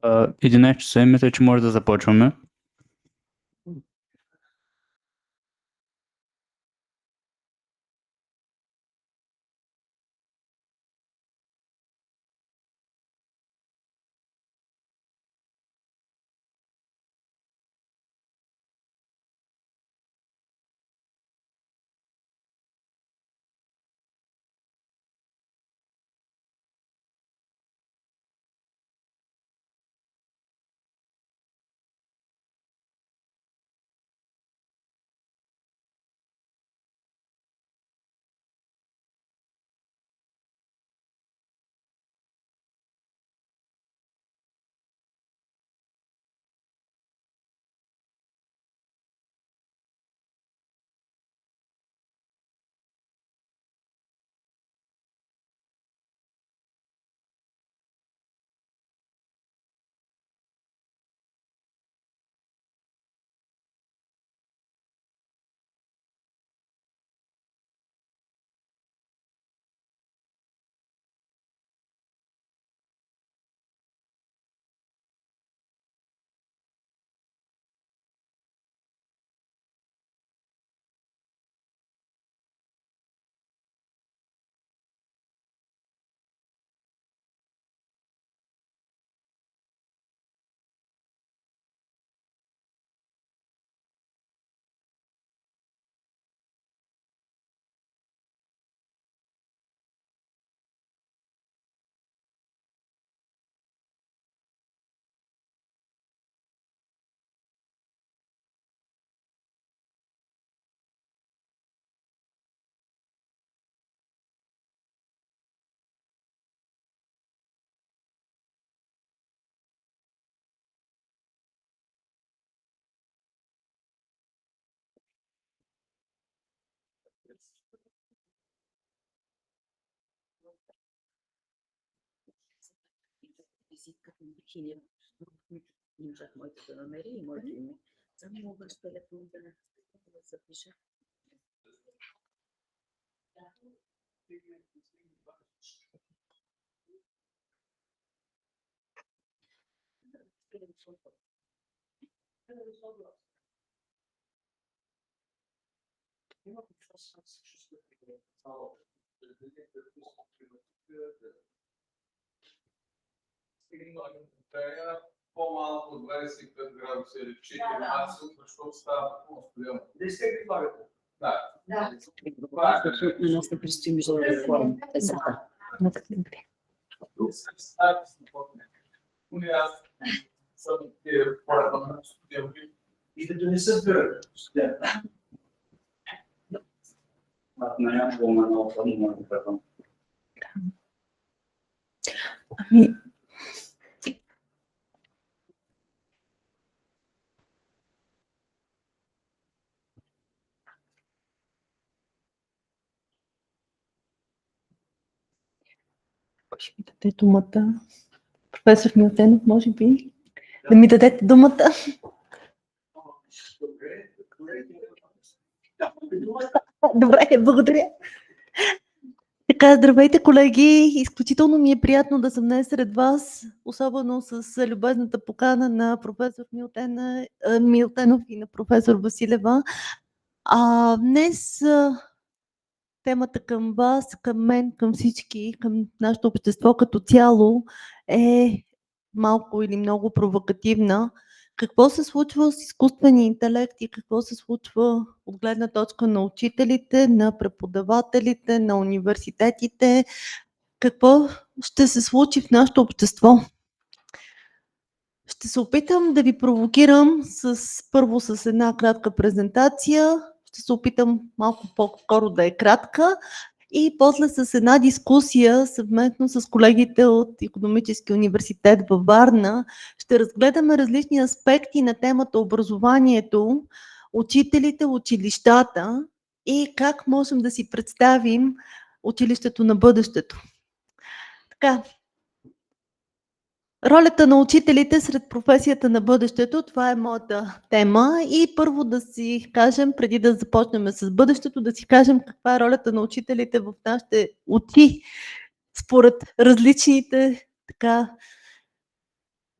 S2: В 11 часа мисля, че може да започваме.
S1: По-малко от 25 градуса или 4 максимум, защото става по-студено. Да.
S6: Абсолютно нас не предстои международна форма.
S1: И да донесат бюро.
S5: Ами, ще ми даде думата. Професор Милтенов, може би да ми дадете думата. Добре, благодаря. Така, здравейте, колеги! Изключително ми е приятно да съм днес сред вас, особено с любезната покана на професор Милтенов и на професор Василева. Днес темата към вас, към мен, към всички, към нашето общество като цяло е малко или много провокативна. Какво се случва с изкуствения интелект и какво се случва от гледна точка на учителите, на преподавателите, на университетите? Какво ще се случи в нашето общество? Ще се опитам да ви провокирам първо с една кратка презентация. Ще се опитам малко по-скоро да е кратка и после с една дискусия съвместно с колегите от Икономическия университет във Варна. Ще разгледаме различни аспекти на темата образованието, учителите, училищата и как можем да си представим училището на бъдещето. Така. Ролята на учителите сред професията на бъдещето, това е моята тема. И първо да си кажем, преди да започнем с бъдещето, да си кажем каква е ролята на учителите в нашите очи, според различните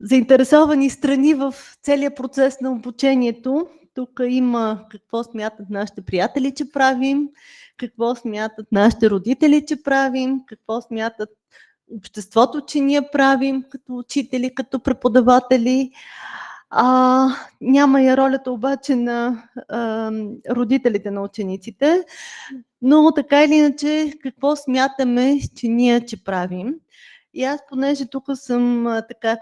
S5: заинтересовани страни в целия процес на обучението. Тук има какво смятат нашите приятели, че правим, какво смятат нашите родители, че правим, какво смятат обществото, че ние правим като учители, като преподаватели. Няма и ролята обаче на родителите на учениците, но така или иначе какво смятаме, че ние че правим. И аз, понеже тук съм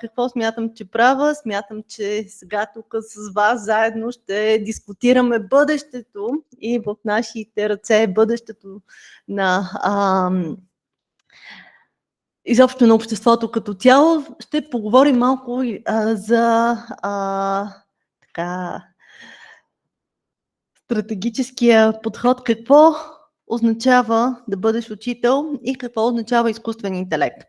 S5: какво смятам, че правя, смятам, че сега тук с вас заедно ще дискутираме бъдещето и в нашите ръце бъдещето на изобщо на обществото като цяло. Ще поговорим малко за стратегическия подход, какво означава да бъдеш учител и какво означава изкуствен интелект.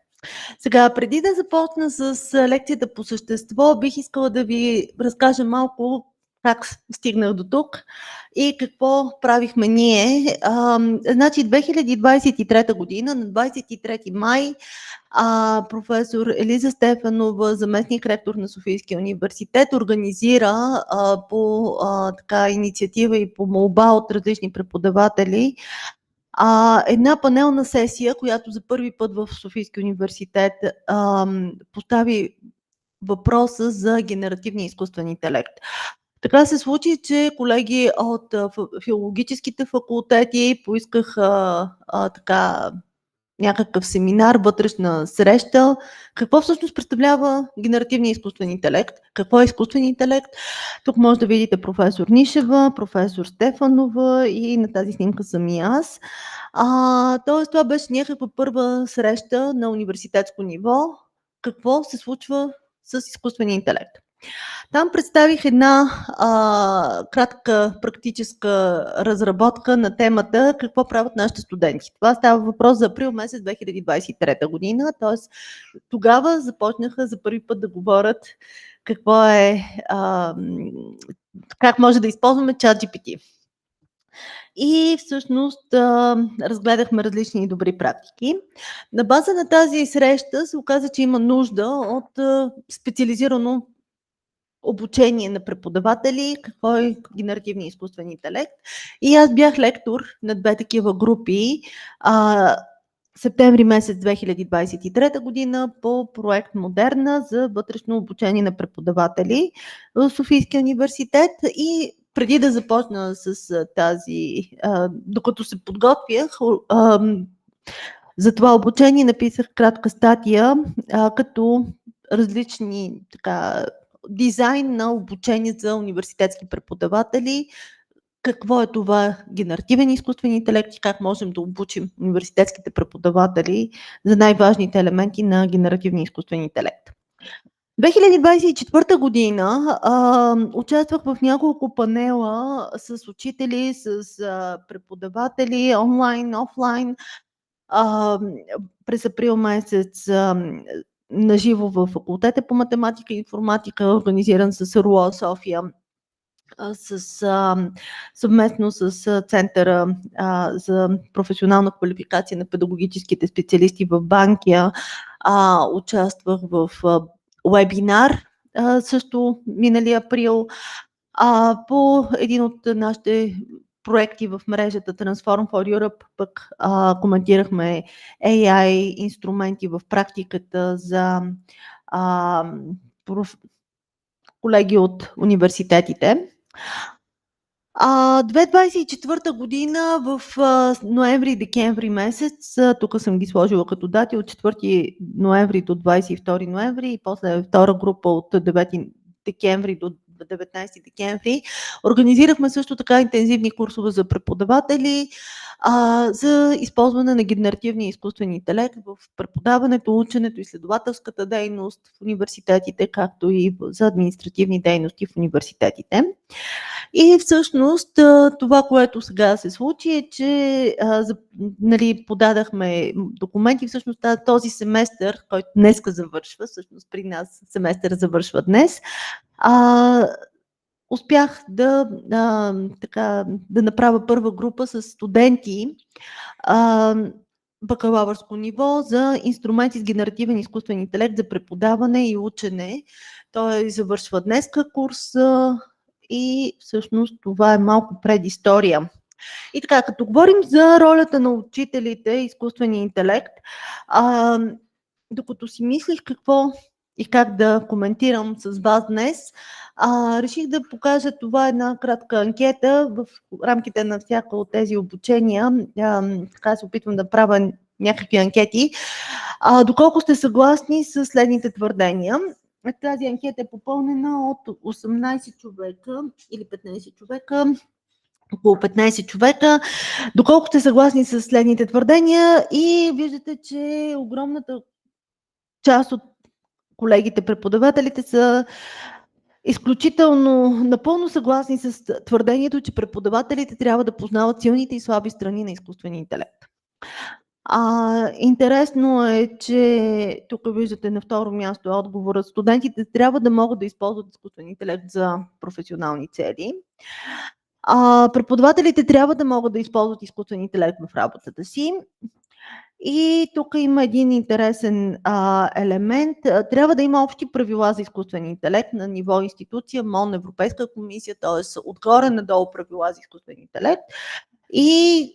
S5: Сега, преди да започна с лекцията по същество, бих искала да ви разкажа малко как стигнах до тук и какво правихме ние. Значи 2023 година, на 23 май, професор Елиза Стефанова, заместник ректор на Софийския университет, организира по инициатива и по молба от различни преподаватели една панелна сесия, която за първи път в Софийския университет постави въпроса за генеративния изкуствен интелект. Така се случи, че колеги от филологическите факултети поискаха някакъв семинар, вътрешна среща. Какво всъщност представлява генеративния изкуствен интелект? Какво е изкуствен интелект? Тук може да видите професор Нишева, професор Стефанова и на тази снимка съм и аз. Тоест това беше някаква първа среща на университетско ниво. Какво се случва с изкуствения интелект? Там представих една кратка практическа разработка на темата какво правят нашите студенти. Това става въпрос за април месец 2023 година, т.е. тогава започнаха за първи път да говорят какво е, как може да използваме ChatGPT. И всъщност разгледахме различни добри практики. На база на тази среща се оказа, че има нужда от специализирано обучение на преподаватели, какво е генеративния изкуствен интелект. И аз бях лектор на две такива групи септември месец 2023 година по проект Модерна за вътрешно обучение на преподаватели в Софийския университет. И преди да започна с тази, докато се подготвях за това обучение, написах кратка статия като различни дизайн на обучение за университетски преподаватели, какво е това генеративен изкуствен интелект и как можем да обучим университетските преподаватели за най-важните елементи на генеративния изкуствен интелект. 2024 година участвах в няколко панела с учители, с преподаватели, онлайн, офлайн. През април месец наживо в факултета по математика и информатика, организиран с РУО София, съвместно с Центъра за професионална квалификация на педагогическите специалисти в Банкия. Участвах в вебинар също миналия април по един от нашите проекти в мрежата Transform for Europe, пък коментирахме AI инструменти в практиката за колеги от университетите. 2024 година в ноември и декември месец, тук съм ги сложила като дати, от 4 ноември до 22 ноември и после втора група от 9 декември до 19 декември. Организирахме също така интензивни курсове за преподаватели за използване на генеративния изкуствен интелект в преподаването, ученето, изследователската дейност в университетите, както и за административни дейности в университетите. И всъщност това, което сега се случи е, че подадахме документи. Всъщност този семестър, който днеска завършва, всъщност при нас семестър завършва днес, успях да направя първа група с студенти бакалавърско ниво за инструменти с генеративен изкуствен интелект за преподаване и учене. Той завършва днеска курс и всъщност това е малко предистория. И така, като говорим за ролята на учителите, изкуствения интелект, докато си мислих какво и как да коментирам с вас днес, реших да покажа това една кратка анкета в рамките на всяка от тези обучения. Така се опитвам да правя някакви анкети. Доколко сте съгласни с следните твърдения? Тази анкета е попълнена от 18 човека или 15 човека, около 15 човека. Доколко сте съгласни с следните твърдения и виждате, че огромната част от колегите преподавателите са изключително напълно съгласни с твърдението, че преподавателите трябва да познават силните и слаби страни на изкуствения интелект. Интересно е, че тук виждате на второ място отговора. Студентите трябва да могат да използват изкуствен интелект за професионални цели. Преподавателите трябва да могат да използват изкуствен интелект в работата си. И тук има един интересен елемент. Трябва да има общи правила за изкуствен интелект на ниво институция, МОН, Европейска комисия, т.е. отгоре надолу правила за изкуствен интелект. И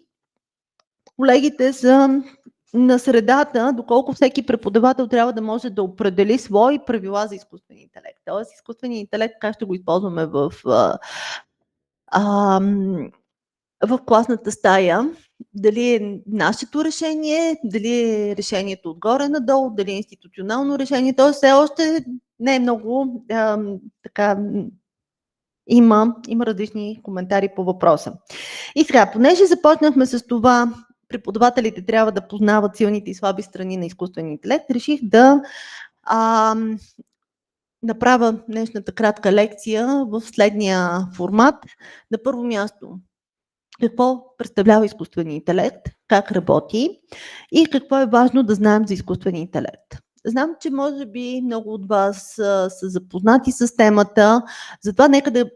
S5: колегите са на средата, доколко всеки преподавател трябва да може да определи свои правила за изкуствен интелект. Т.е. изкуственият интелект как ще го използваме в класната стая, дали е нашето решение, дали е решението отгоре надолу, дали е институционално решение. То все още не е много има различни коментари по въпроса. И сега, понеже започнахме с това, преподавателите трябва да познават силните и слаби страни на изкуствения интелект, реших да направя днешната кратка лекция в следния формат. На първо място, какво представлява изкуственият интелект, как работи и какво е важно да знаем за изкуствения интелект. Знам, че може би много от вас са запознати с темата, затова нека да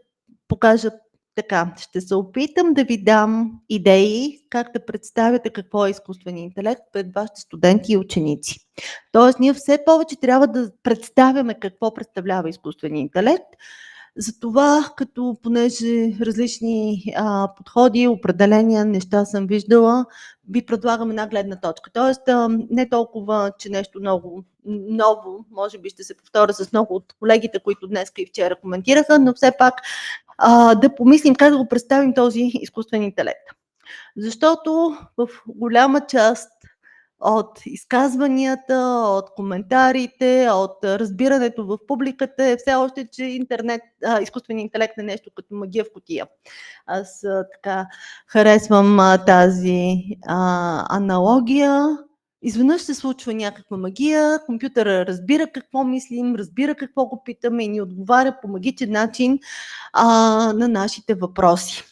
S5: покажа така. Ще се опитам да ви дам идеи как да представяте какво е изкуственият интелект пред вашите студенти и ученици. Тоест, ние все повече трябва да представяме какво представлява изкуственият интелект. Затова, понеже различни подходи, определения, неща съм виждала, ви предлагам една гледна точка. Тоест, не толкова, че нещо ново, може би ще се повторя с много от колегите, които днес и вчера коментираха, но все пак да помислим как да го представим този изкуствен интелект. Защото в голяма част от изказванията, от коментарите, от разбирането в публиката е все още, че изкуственият интелект е нещо като магия в кутия. Аз така харесвам тази аналогия. Изведнъж се случва някаква магия, компютъра разбира какво мислим, разбира какво го питаме и ни отговаря по магичен начин на нашите въпроси.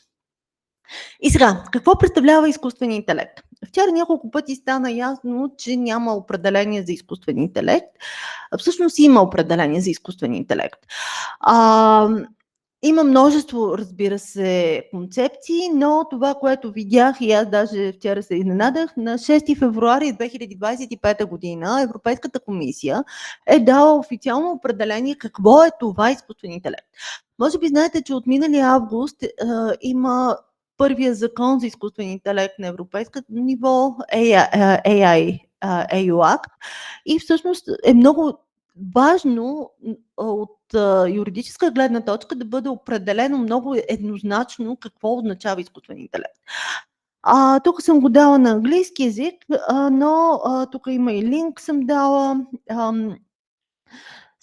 S5: И сега, какво представлява изкуственият интелект? Вчера няколко пъти стана ясно, че няма определение за изкуствен интелект. Всъщност има определение за изкуствен интелект. Има множество, разбира се, концепции, но това, което видях и аз даже вчера се изненадах, на 6 февруари 2025 година Европейската комисия е дала официално определение какво е това изкуствен интелект. Може би знаете, че от миналия август има първия закон за изкуствен интелект на европейско ниво, AI Act, и всъщност е много важно от юридическа гледна точка да бъде определено много еднозначно какво означава изкуствен интелект. Тук съм го дала на английски език, но тук има и линк съм дала.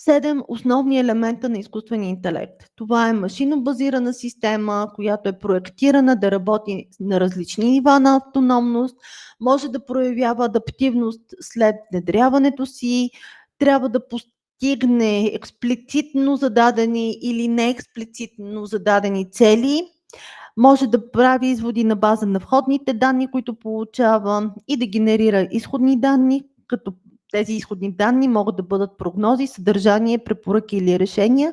S5: 7 основни елемента на изкуствения интелект. Това е машинно-базирана система, която е проектирана да работи на различни нива на автономност, може да проявява адаптивност след внедряването си, трябва да постигне експлицитно зададени или неексплицитно зададени цели, може да прави изводи на база на входните данни, които получава, и да генерира изходни данни, като тези изходни данни могат да бъдат прогнози, съдържание, препоръки или решения,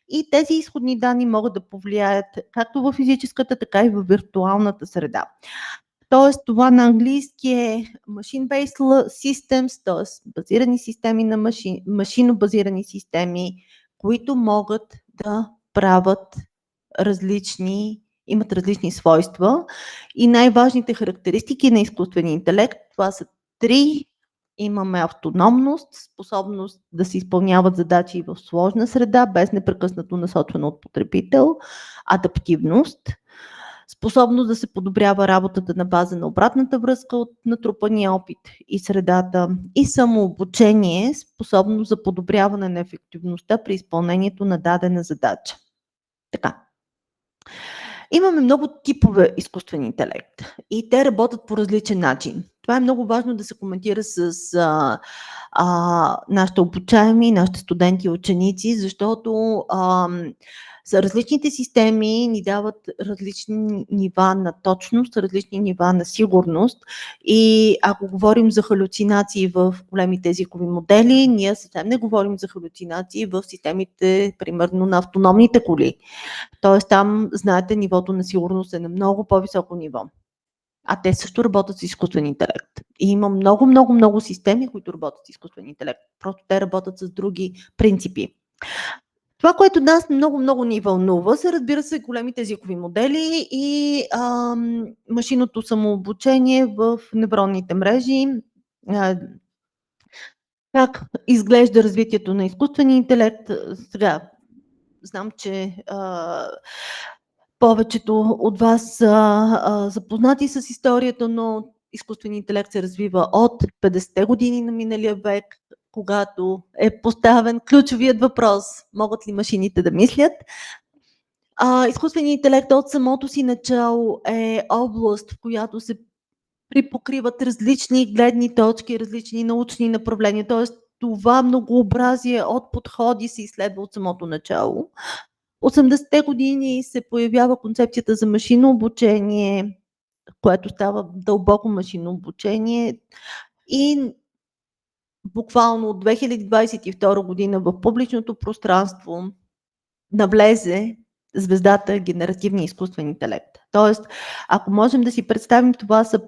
S5: и тези изходни данни могат да повлияят както в физическата, така и в виртуалната среда. Тоест, това на английски е Machine-Based Systems, т.е. базирани системи на машино-базирани системи, които могат да правят имат различни свойства, и най-важните характеристики на изкуствения интелект, това са 3. Имаме автономност, способност да се изпълняват задачи в сложна среда, без непрекъснато насочване от потребител, адаптивност, способност да се подобрява работата на база на обратната връзка от натрупания опит и средата, и самообучение, способност за подобряване на ефективността при изпълнението на дадена задача. Така. Имаме много типове изкуствен интелект и те работят по различен начин. Това е много важно да се коментира с нашите обучаеми, нашите студенти и ученици, защото различните системи ни дават различни нива на точност, различни нива на сигурност, и ако говорим за халюцинации в големите езикови модели, ние съвсем не говорим за халюцинации в системите, примерно на автономните коли. Тоест там, знаете, нивото на сигурност е на много по-високо ниво. А те също работят с изкуствен интелект. И има много системи, които работят с изкуствен интелект. Просто те работят с други принципи. Това, което нас много ни вълнува, са, разбира се, големите езикови модели и машинното самообучение в невронните мрежи. Как изглежда развитието на изкуствения интелект? Сега, знам, че повечето от вас са запознати с историята, но изкуственият интелект се развива от 50-те години на миналия век, когато е поставен ключовият въпрос: могат ли машините да мислят? Изкуственият интелект от самото си начало е област, в която се припокриват различни гледни точки, различни научни направления. Тоест, това многообразие от подходи се изследва от самото начало. 80-те години се появява концепцията за машинно обучение, което става дълбоко машинно обучение и буквално от 2022 година в публичното пространство навлезе звездата генеративния изкуствен интелект. Тоест, ако можем да си представим, това са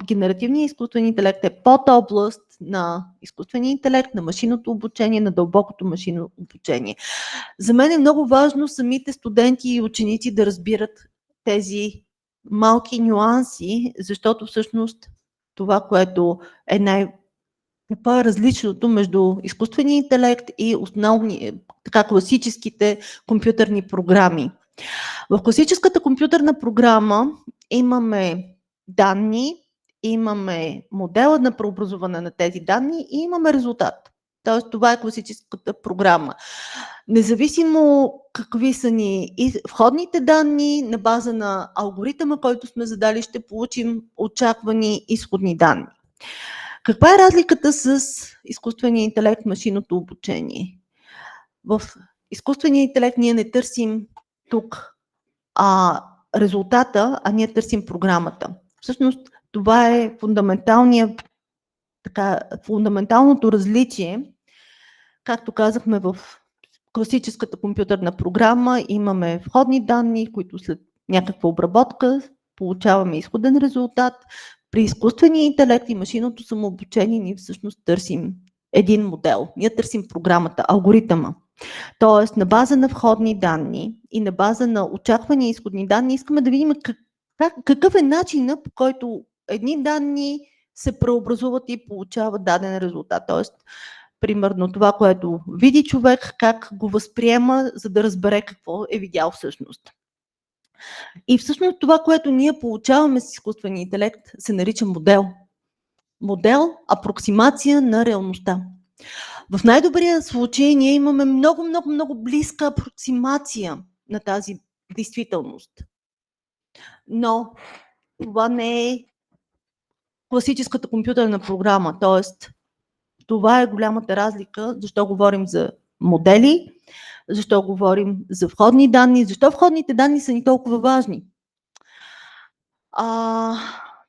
S5: генеративният изкуствен интелект е подобласт на изкуствения интелект, на машинното обучение, на дълбокото машинно обучение. За мен е много важно самите студенти и ученици да разбират тези малки нюанси, защото всъщност това, което е какво е различното между изкуствения интелект и основни, така класическите компютърни програми. В класическата компютърна програма имаме данни, имаме модела на преобразуване на тези данни и имаме резултат. Тоест, това е класическата програма. Независимо какви са ни и входните данни, на база на алгоритъма, който сме задали, ще получим очаквани изходни данни. Каква е разликата с изкуствения интелект, машинното обучение? В изкуствения интелект ние не търсим тук резултата, а ние търсим програмата. Всъщност това е фундаменталното различие. Както казахме, в класическата компютърна програма имаме входни данни, които след някаква обработка получаваме изходен резултат. При изкуствения интелект и машинното самообучение ние всъщност търсим един модел. Ние търсим програмата, алгоритъма. Тоест, на база на входни данни и на база на очаквани изходни данни искаме да видим какъв е начинът, по който едни данни се преобразуват и получават даден резултат. Тоест, примерно това, което види човек, как го възприема, за да разбере какво е видял всъщност. И всъщност това, което ние получаваме с изкуствения интелект, се нарича модел. Модел, апроксимация на реалността. В най-добрия случай ние имаме много близка апроксимация на тази действителност. Но това не е класическата компютърна програма, т.е. това е голямата разлика, защо говорим за модели, защо говорим за входни данни, защо входните данни са ни толкова важни.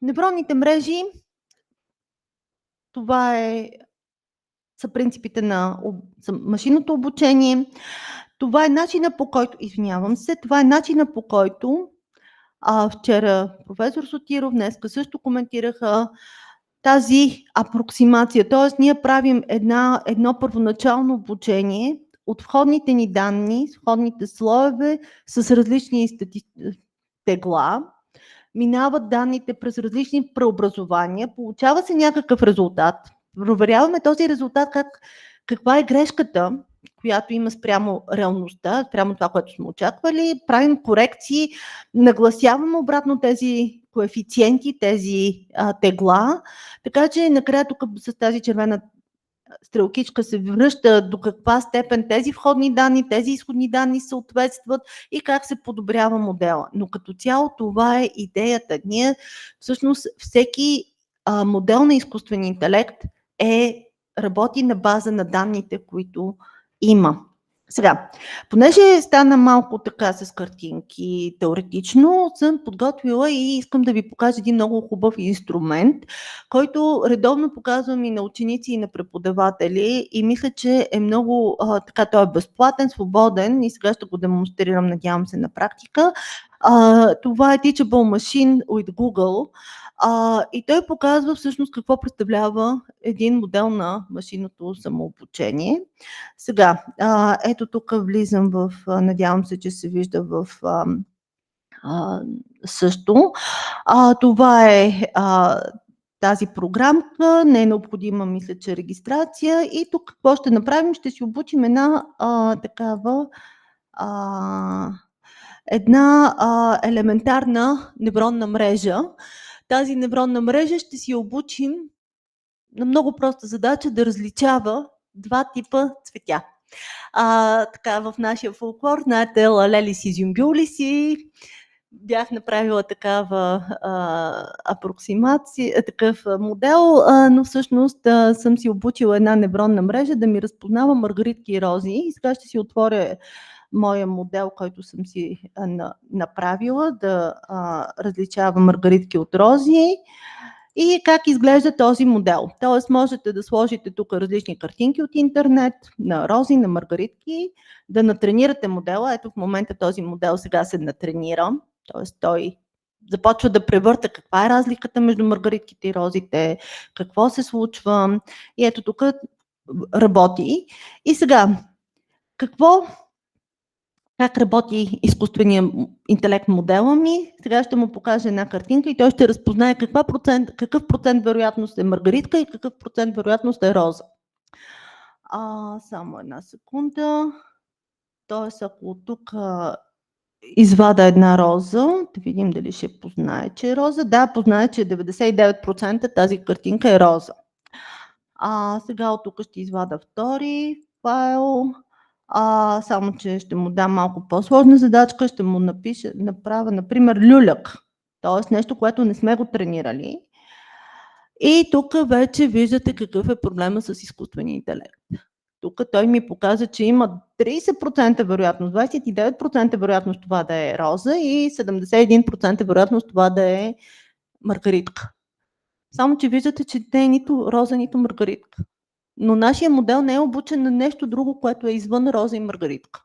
S5: Невронните мрежи, това са принципите на машинното обучение. Това е начина, по който, това е начина, по който вчера професор Сотиров, днеска също коментираха тази апроксимация. Т.е. ние правим едно първоначално обучение от входните ни данни, входните слоеве с различни тегла, минават данните през различни преобразования, получава се някакъв резултат, проверяваме този резултат каква е грешката, която има спрямо реалността, спрямо това, което сме очаквали, правим корекции, нагласяваме обратно тези коефициенти, тези тегла, така че накрая тук с тази червена стрелкичка се връща до каква степен тези входни данни, тези изходни данни съответстват и как се подобрява модела. Но като цяло това е идеята. Ние всъщност всеки модел на изкуствен интелект работи на база на данните, които има. Сега, понеже стана малко така с картинки теоретично, съм подготвила и искам да ви покажа един много хубав инструмент, който редовно показвам и на ученици, и на преподаватели и мисля, че е много, той е безплатен, свободен и сега ще го демонстрирам, надявам се, на практика. Това е Teachable Machine with Google. И той показва всъщност какво представлява един модел на машинното самообучение. Сега, ето тук влизам надявам се, че се вижда също. Това е тази програмка, не е необходима, мисля, че регистрация. И тук какво ще направим? Ще си обучим една елементарна невронна мрежа. Тази невронна мрежа ще си обучим на много проста задача да различава два типа цветя. В нашия фолклор, знаете, лалели си, зюмбюли си, бях направила такава апроксимация, такъв модел, но всъщност съм си обучила една невронна мрежа да ми разпознава маргаритки и рози. И сега ще си отворя моя модел, който съм си направила, да различава маргаритки от рози. И как изглежда този модел. Тоест можете да сложите тук различни картинки от интернет, на рози, на маргаритки, да натренирате модела. Ето в момента този модел сега се натренира. Тоест той започва да превърта каква е разликата между маргаритките и розите, какво се случва. И ето тук работи. И сега, как работи изкуственият интелект модела ми? Сега ще му покажа една картинка и той ще разпознае какъв процент вероятност е маргаритка и какъв процент вероятност е роза. Само една секунда. Тоест, ако тук извада една роза, да видим дали ще познае, че е роза. Да, познае, че 99% тази картинка е роза. Сега от тук ще извада втори файл. Само че ще му дам малко по-сложна задачка, ще му направя, например, люляк. Т.е. нещо, което не сме го тренирали. И тук вече виждате какъв е проблема с изкуствения интелект. Тук той ми показа, че има 30% вероятност, 29% вероятност това да е роза и 71% вероятност това да е маргаритка. Само че виждате, че не е нито роза, нито маргаритка. Но нашия модел не е обучен на нещо друго, което е извън роза и маргаритка.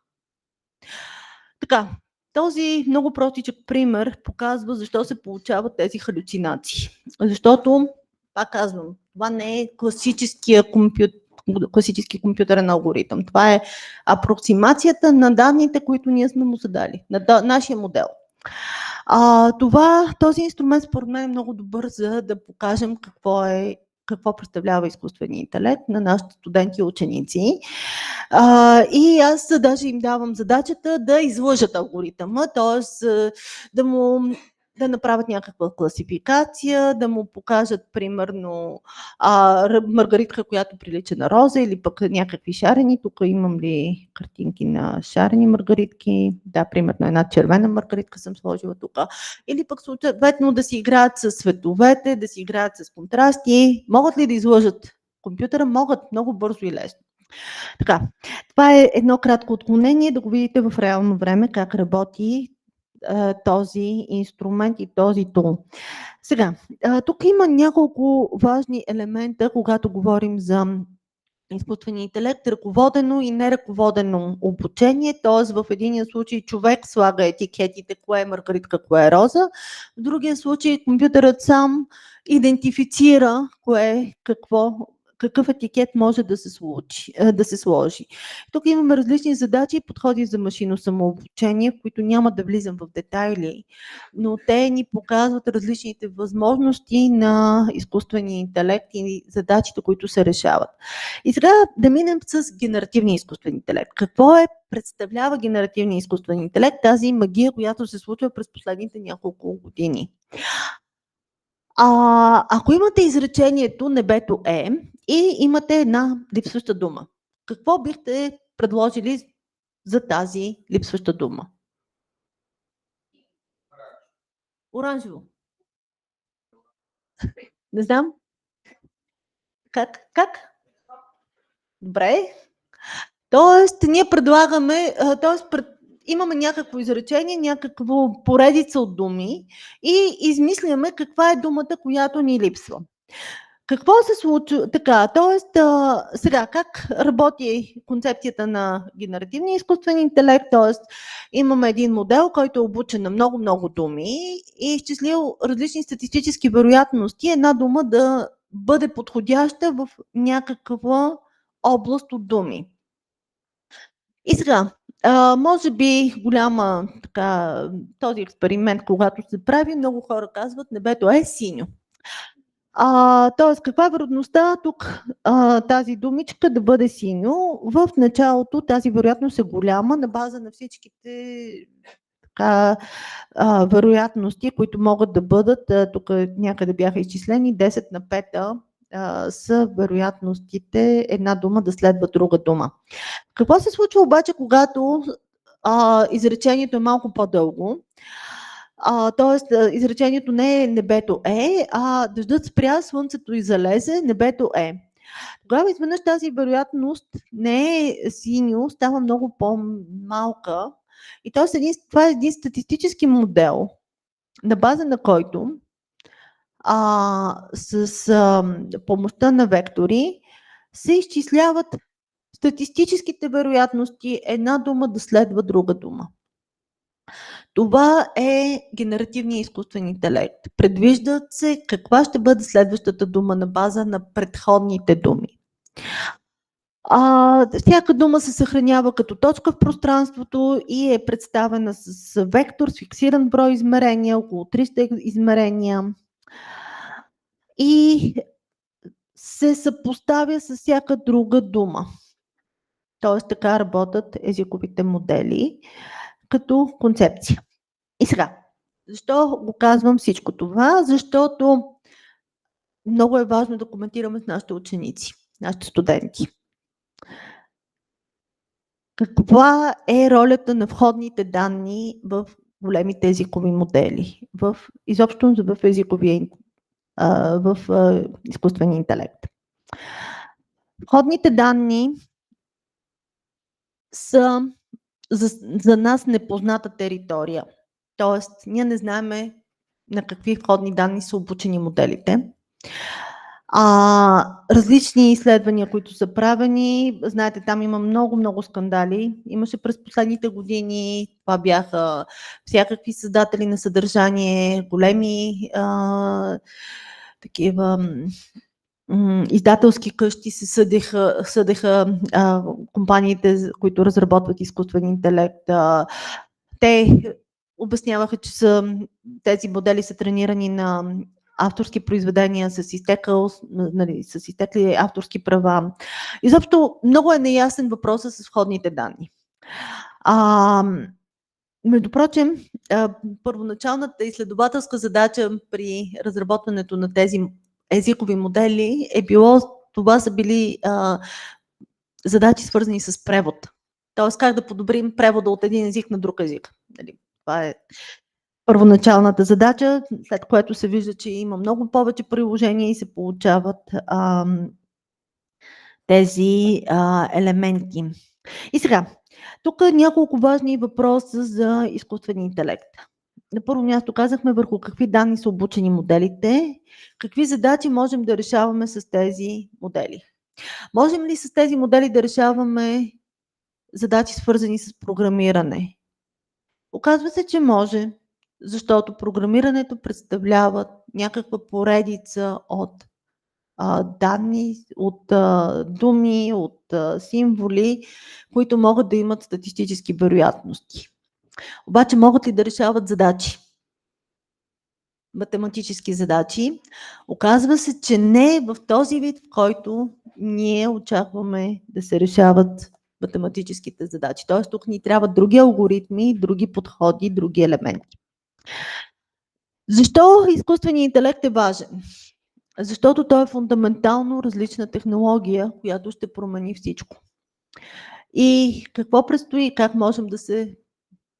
S5: Така, този много простичък пример показва защо се получават тези халюцинации. Защото, пак казвам, това не е класически компютърен алгоритъм. Това е апроксимацията на данните, които ние сме му задали, на нашия модел. Този инструмент според мен е много добър, за да покажем какво представлява изкуственият интелект на нашите студенти и ученици. И аз даже им давам задачата да излъжат алгоритъма, т.е. да направят някаква класификация, да му покажат примерно маргаритка, която прилича на роза или пък някакви шарени. Тук имам ли картинки на шарени маргаритки? Да, примерно една червена маргаритка съм сложила тук. Или пък съответно да си играят с цветовете, да си играят с контрасти. Могат ли да излъжат компютъра? Могат, много бързо и лесно. Така, това е едно кратко отклонение, да го видите в реално време как работи този инструмент и този тул. Сега, тук има няколко важни елемента, когато говорим за изкуствения интелект, ръководено и неръководено обучение, т.е. в единия случай човек слага етикетите, кое е маргаритка, кое е роза, в другия случай компютърът сам идентифицира какъв етикет може да се сложи. Тук имаме различни задачи и подходи за машинно самообучение, в които няма да влизам в детайли, но те ни показват различните възможности на изкуствения интелект и задачите, които се решават. И сега да минем с генеративния изкуствен интелект. Какво представлява генеративния изкуствен интелект? Тази магия, която се случва през последните няколко години. Ако имате изречението "небето е" и имате една липсваща дума, какво бихте предложили за тази липсваща дума? Оранжево. Не знам. Как? Добре. Тоест, ние предлагаме, имаме някакво изречение, някаква поредица от думи и измисляме каква е думата, която ни липсва. Какво се случва? Така, т.е. сега как работи концепцията на генеративния изкуствен интелект? Т.е. имаме един модел, който е обучен на много думи и е изчислил различни статистически вероятности една дума да бъде подходяща в някаква област от думи. И сега, може би този експеримент, когато се прави, много хора казват, небето е синьо. Тоест, каква е вероятността тук тази думичка да бъде синьо? В началото тази вероятност е голяма на база на всичките вероятности, които могат да бъдат, тук някъде бяха изчислени, 10 на 5 са вероятностите една дума да следва друга дума. Какво се случва обаче, когато изречението е малко по-дълго? Тоест, изречението не е небето е, а дъждът спря, слънцето излезе, небето е. Тогава изведнъж тази вероятност не е синьо, става много по-малка. И това е един статистически модел, на база на който с помощта на вектори се изчисляват статистическите вероятности една дума да следва друга дума. Това е генеративният изкуствен интелект. Предвиждат се каква ще бъде следващата дума на база на предходните думи. Всяка дума се съхранява като точка в пространството и е представена с вектор, с фиксиран брой измерения, около 300 измерения. И се съпоставя с всяка друга дума. Тоест така работят езиковите модели като концепция. И сега, защо го казвам всичко това? Защото много е важно да коментираме с нашите ученици, нашите студенти. Каква е ролята на входните данни в големите езикови модели, изобщо в изкуствения интелект? Входните данни са за нас непозната територия. Тоест, ние не знаем на какви входни данни са обучени моделите. Различни изследвания, които са правени, знаете, там има много скандали. Имаше през последните години, това бяха всякакви създатели на съдържание, големи такива издателски къщи се съдеха компаниите, които разработват изкуствен интелект. Те обясняваха, че тези модели са тренирани на авторски произведения с изтекли авторски права. Изобщо много е неясен въпросът с входните данни. Между прочим, първоначалната изследователска задача при разработването на тези езикови модели това са били задачи свързани с превод. Тоест как да подобрим превода от един език на друг език. Това е първоначалната задача, след което се вижда, че има много повече приложения и се получават тези елементи. И сега, тук няколко важни въпроса за изкуствен интелект. На първо място казахме върху какви данни са обучени моделите, какви задачи можем да решаваме с тези модели. Можем ли с тези модели да решаваме задачи свързани с програмиране? Оказва се, че може, защото програмирането представлява някаква поредица от данни, от думи, от символи, които могат да имат статистически вероятности. Обаче могат ли да решават задачи? Математически задачи? Оказва се, че не в този вид, в който ние очакваме да се решават математическите задачи. Тоест тук ни трябват други алгоритми, други подходи, други елементи. Защо изкуственият интелект е важен? Защото той е фундаментално различна технология, която ще промени всичко. И какво предстои, как можем да се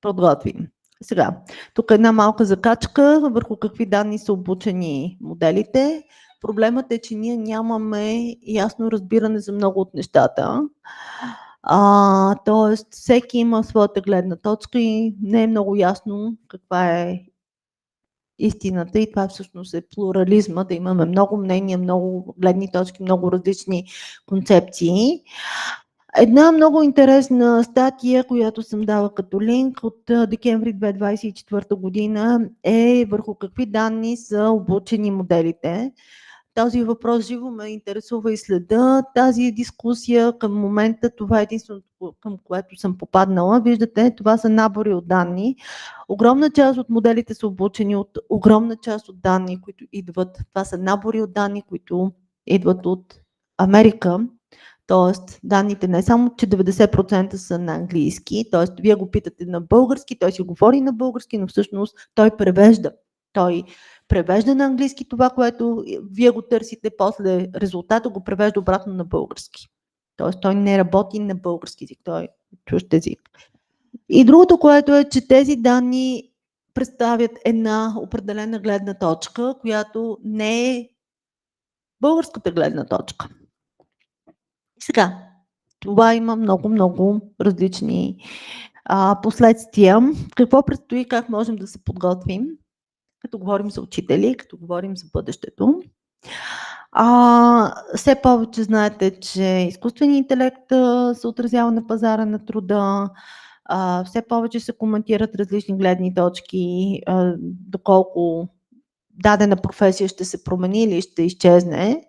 S5: подготвим? Сега, тук е една малка закачка върху какви данни са обучени моделите. Проблемът е, че ние нямаме ясно разбиране за много от нещата. Тоест, всеки има своята гледна точка и не е много ясно каква е истината, и това всъщност е плурализма, да имаме много мнения, много гледни точки, много различни концепции. Една много интересна статия, която съм дала като линк от декември 2024 година, е върху какви данни са обучени моделите. Този въпрос живо ме интересува и следа тази дискусия. Към момента това е единственото, към което съм попаднала. Виждате, това са набори от данни. Огромна част от моделите са обучени от огромна част от данни, които идват. Това са набори от данни, които идват от Америка. Тоест, данните не само, че 90% са на английски, т.е. вие го питате на български, той си говори на български, но всъщност той превежда. Той превежда на английски това, което вие го търсите, после резултата го превежда обратно на български. Тоест, той не работи на български език, той е чужд език. И другото, което е, че тези данни представят една определена гледна точка, която не е българската гледна точка. Сега, това има много различни последствия. Какво предстои, как можем да се подготвим, като говорим за учители, като говорим за бъдещето. Все повече знаете, че изкуственият интелект се отразява на пазара на труда, все повече се коментират различни гледни точки, доколко дадена професия ще се промени или ще изчезне.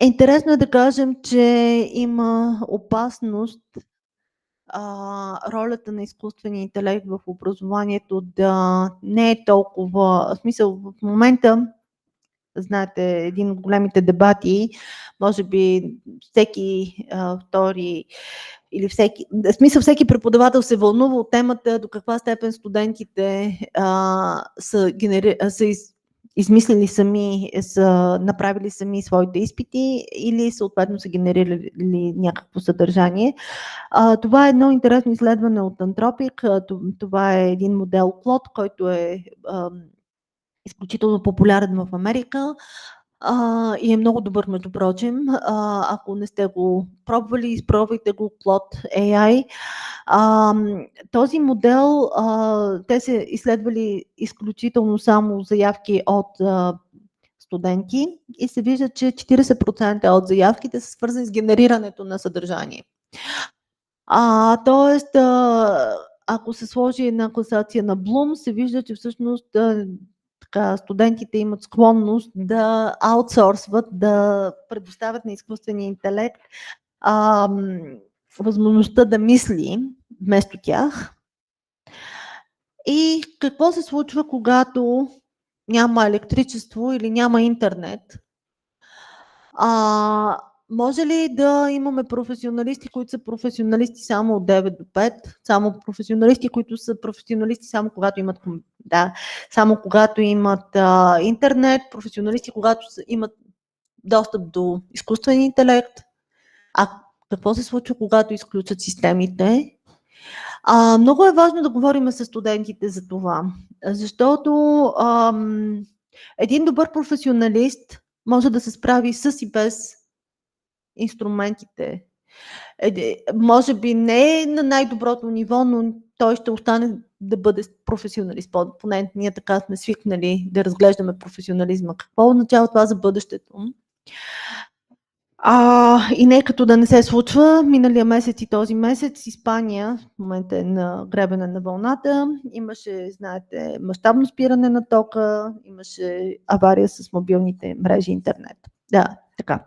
S5: Интересно е да кажем, че има опасност ролята на изкуствения интелект в образованието да не е толкова, в смисъл в момента, знаете, един от големите дебати, може би всеки втори или всеки преподавател се вълнува от темата до каква степен студентите са измислили сами, са направили сами своите изпити или съответно са генерирали някакво съдържание. Това е едно интересно изследване от Антропик. Това е един модел Клод, който е изключително популярен в Америка и е много добър, между прочим. Ако не сте го пробвали, изпробвайте го, Клод AI. Този модел, те са изследвали изключително само заявки от студенти и се вижда, че 40% от заявките са свързани с генерирането на съдържание. Тоест, ако се сложи една класация на Блум, се вижда, че всъщност студентите имат склонност да аутсорсват, да предоставят на изкуствения интелект възможността да мисли вместо тях. И какво се случва, когато няма електричество или няма интернет? Може ли да имаме професионалисти, които са професионалисти само от 9 до 5, само професионалисти, които са професионалисти само когато имат, само когато имат интернет, професионалисти, когато имат достъп до изкуствен интелект? Какво се случва, когато изключат системите? Много е важно да говорим с студентите за това, защото един добър професионалист може да се справи с и без инструментите. Може би не е на най-доброто ниво, но той ще остане да бъде професионалист. Поне ние така сме свикнали да разглеждаме професионализма. Какво означава това за бъдещето? И не като да не се случва. Миналия месец и този месец Испания в момента е на гребена на вълната. Имаше, знаете, мащабно спиране на тока, имаше авария с мобилните мрежи интернет. Да, така.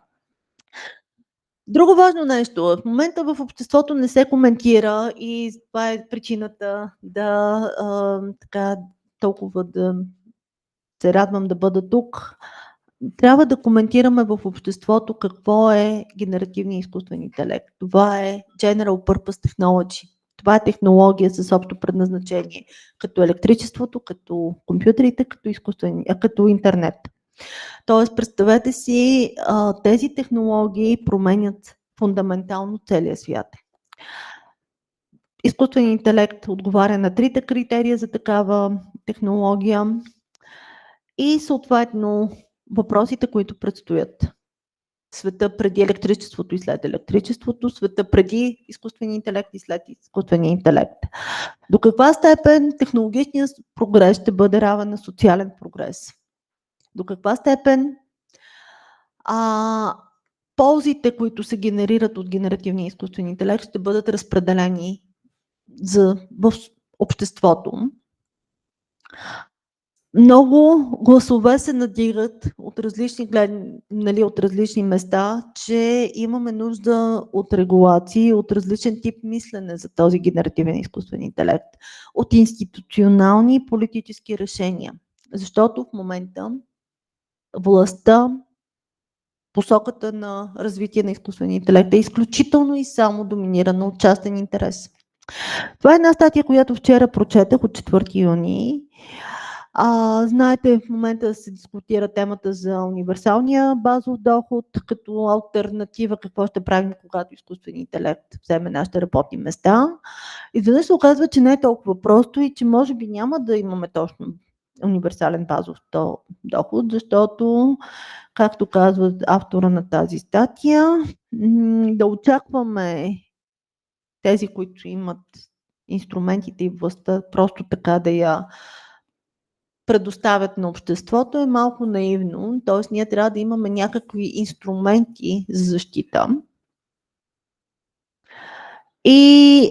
S5: Друго важно нещо. В момента в обществото не се коментира и това е причината така толкова да се радвам да бъда тук. Трябва да коментираме в обществото какво е генеративният изкуствен интелект. Това е General Purpose Technology. Това е технология с общо предназначение, като електричеството, като компютрите, като интернет. Тоест, представете си, тези технологии променят фундаментално целия свят. Изкуственият интелект отговаря на трите критерия за такава технология и съответно въпросите, които предстоят. Света преди електричеството и след електричеството, света преди изкуствения интелект и след изкуствения интелект. До каква степен технологичният прогрес ще бъде равен на социален прогрес? До каква степен ползите, които се генерират от генеративния изкуствен интелект, ще бъдат разпределени в обществото? Много гласове се надигат от различни места, че имаме нужда от регулации, от различен тип мислене за този генеративен изкуствен интелект, от институционални и политически решения. Защото в момента властта, посоката на развитие на изкуствения интелект е изключително и само доминирана от частен интерес. Това е една статия, която вчера прочетах от 4 юни. Знаете, в момента се дискутира темата за универсалния базов доход, като алтернатива какво ще правим, когато изкуственият интелект вземе нашите работни места. Изведнъж се оказва, че не е толкова просто и че може би няма да имаме точно универсален базов доход, защото, както казва автора на тази статия, да очакваме тези, които имат инструментите и властта, просто така да я предоставят на обществото, е малко наивно. Т.е. ние трябва да имаме някакви инструменти за защита. И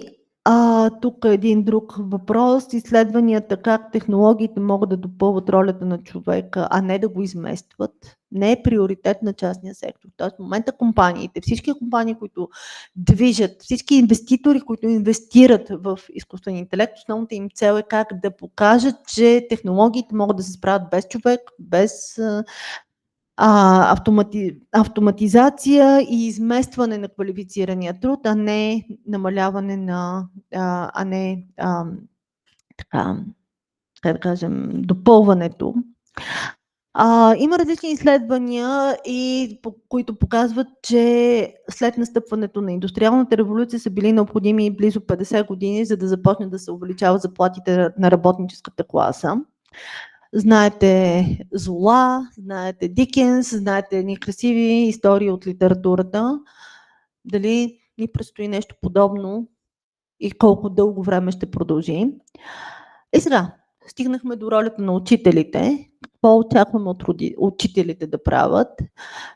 S5: тук е един друг въпрос. Изследванията как технологиите могат да допълват ролята на човека, а не да го изместват, не е приоритет на частния сектор. Тоест в момента компаниите, всички компании, които движат, всички инвеститори, които инвестират в изкуствен интелект, основната им цел е как да покажат, че технологиите могат да се справят без човек, без автоматизация и изместване на квалифицирания труд, а не намаляване на, така, как да кажем, допълването. Има различни изследвания, които показват, че след настъпването на индустриалната революция са били необходими близо 50 години, за да започнат да се увеличават заплатите на работническата класа. Знаете Зола, знаете Дикенс, знаете едни красиви истории от литературата. Дали ни предстои нещо подобно и колко дълго време ще продължи. И сега, стигнахме до ролята на учителите. Какво очакваме от учителите да правят?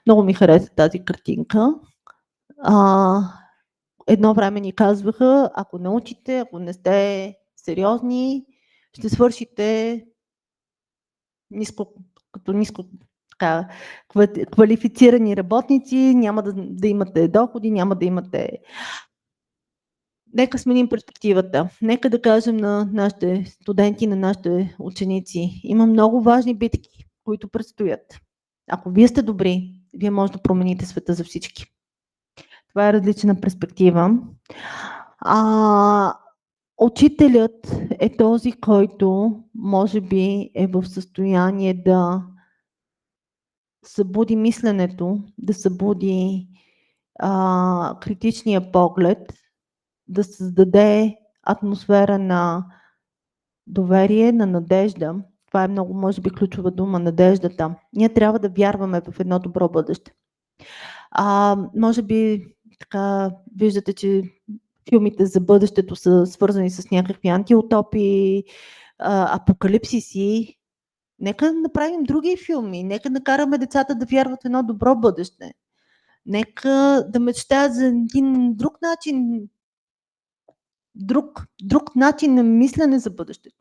S5: Много ми хареса тази картинка. Едно време ни казваха, ако не учите, ако не сте сериозни, ще свършите ниско така, квалифицирани работници, няма да имате доходи, няма да имате. Нека сменим перспективата. Нека да кажем на нашите студенти, на нашите ученици. Има много важни битки, които предстоят. Ако вие сте добри, вие може да промените света за всички. Това е различна перспектива. Учителят е този, който може би е в състояние да събуди мисленето, да събуди критичния поглед, да създаде атмосфера на доверие, на надежда. Това е много, може би, ключова дума, надеждата. Ние трябва да вярваме в едно добро бъдеще. Може би така виждате, че филмите за бъдещето са свързани с някакви антиутопии, апокалипсиси. Нека направим други филми, нека накараме децата да вярват в едно добро бъдеще. Нека да мечтаят за един друг начин, друг начин на мислене за бъдещето.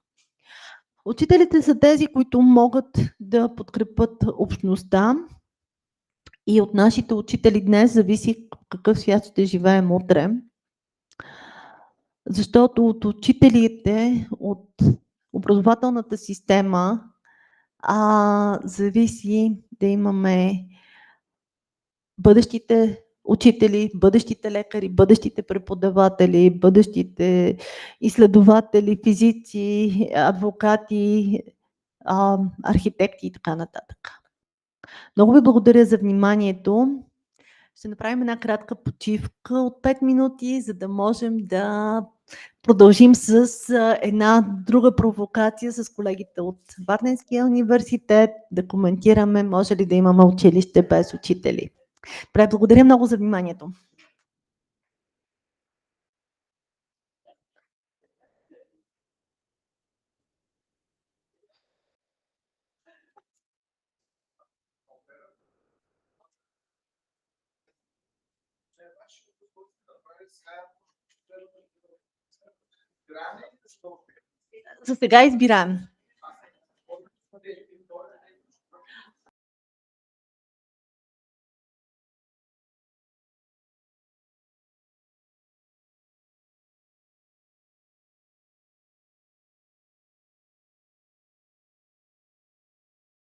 S5: Учителите са тези, които могат да подкрепят общността и от нашите учители днес зависи какъв свят ще живеем утре. Защото от учителите, от образователната система зависи да имаме бъдещите учители, бъдещите лекари, бъдещите преподаватели, бъдещите изследователи, физици, адвокати, архитекти и така нататък. Много ви благодаря за вниманието. Ще направим една кратка почивка от 5 минути, за да можем да продължим с една друга провокация с колегите от Варненския университет, да коментираме може ли да имаме училище без учители. Благодаря много за вниманието. За сега избираем.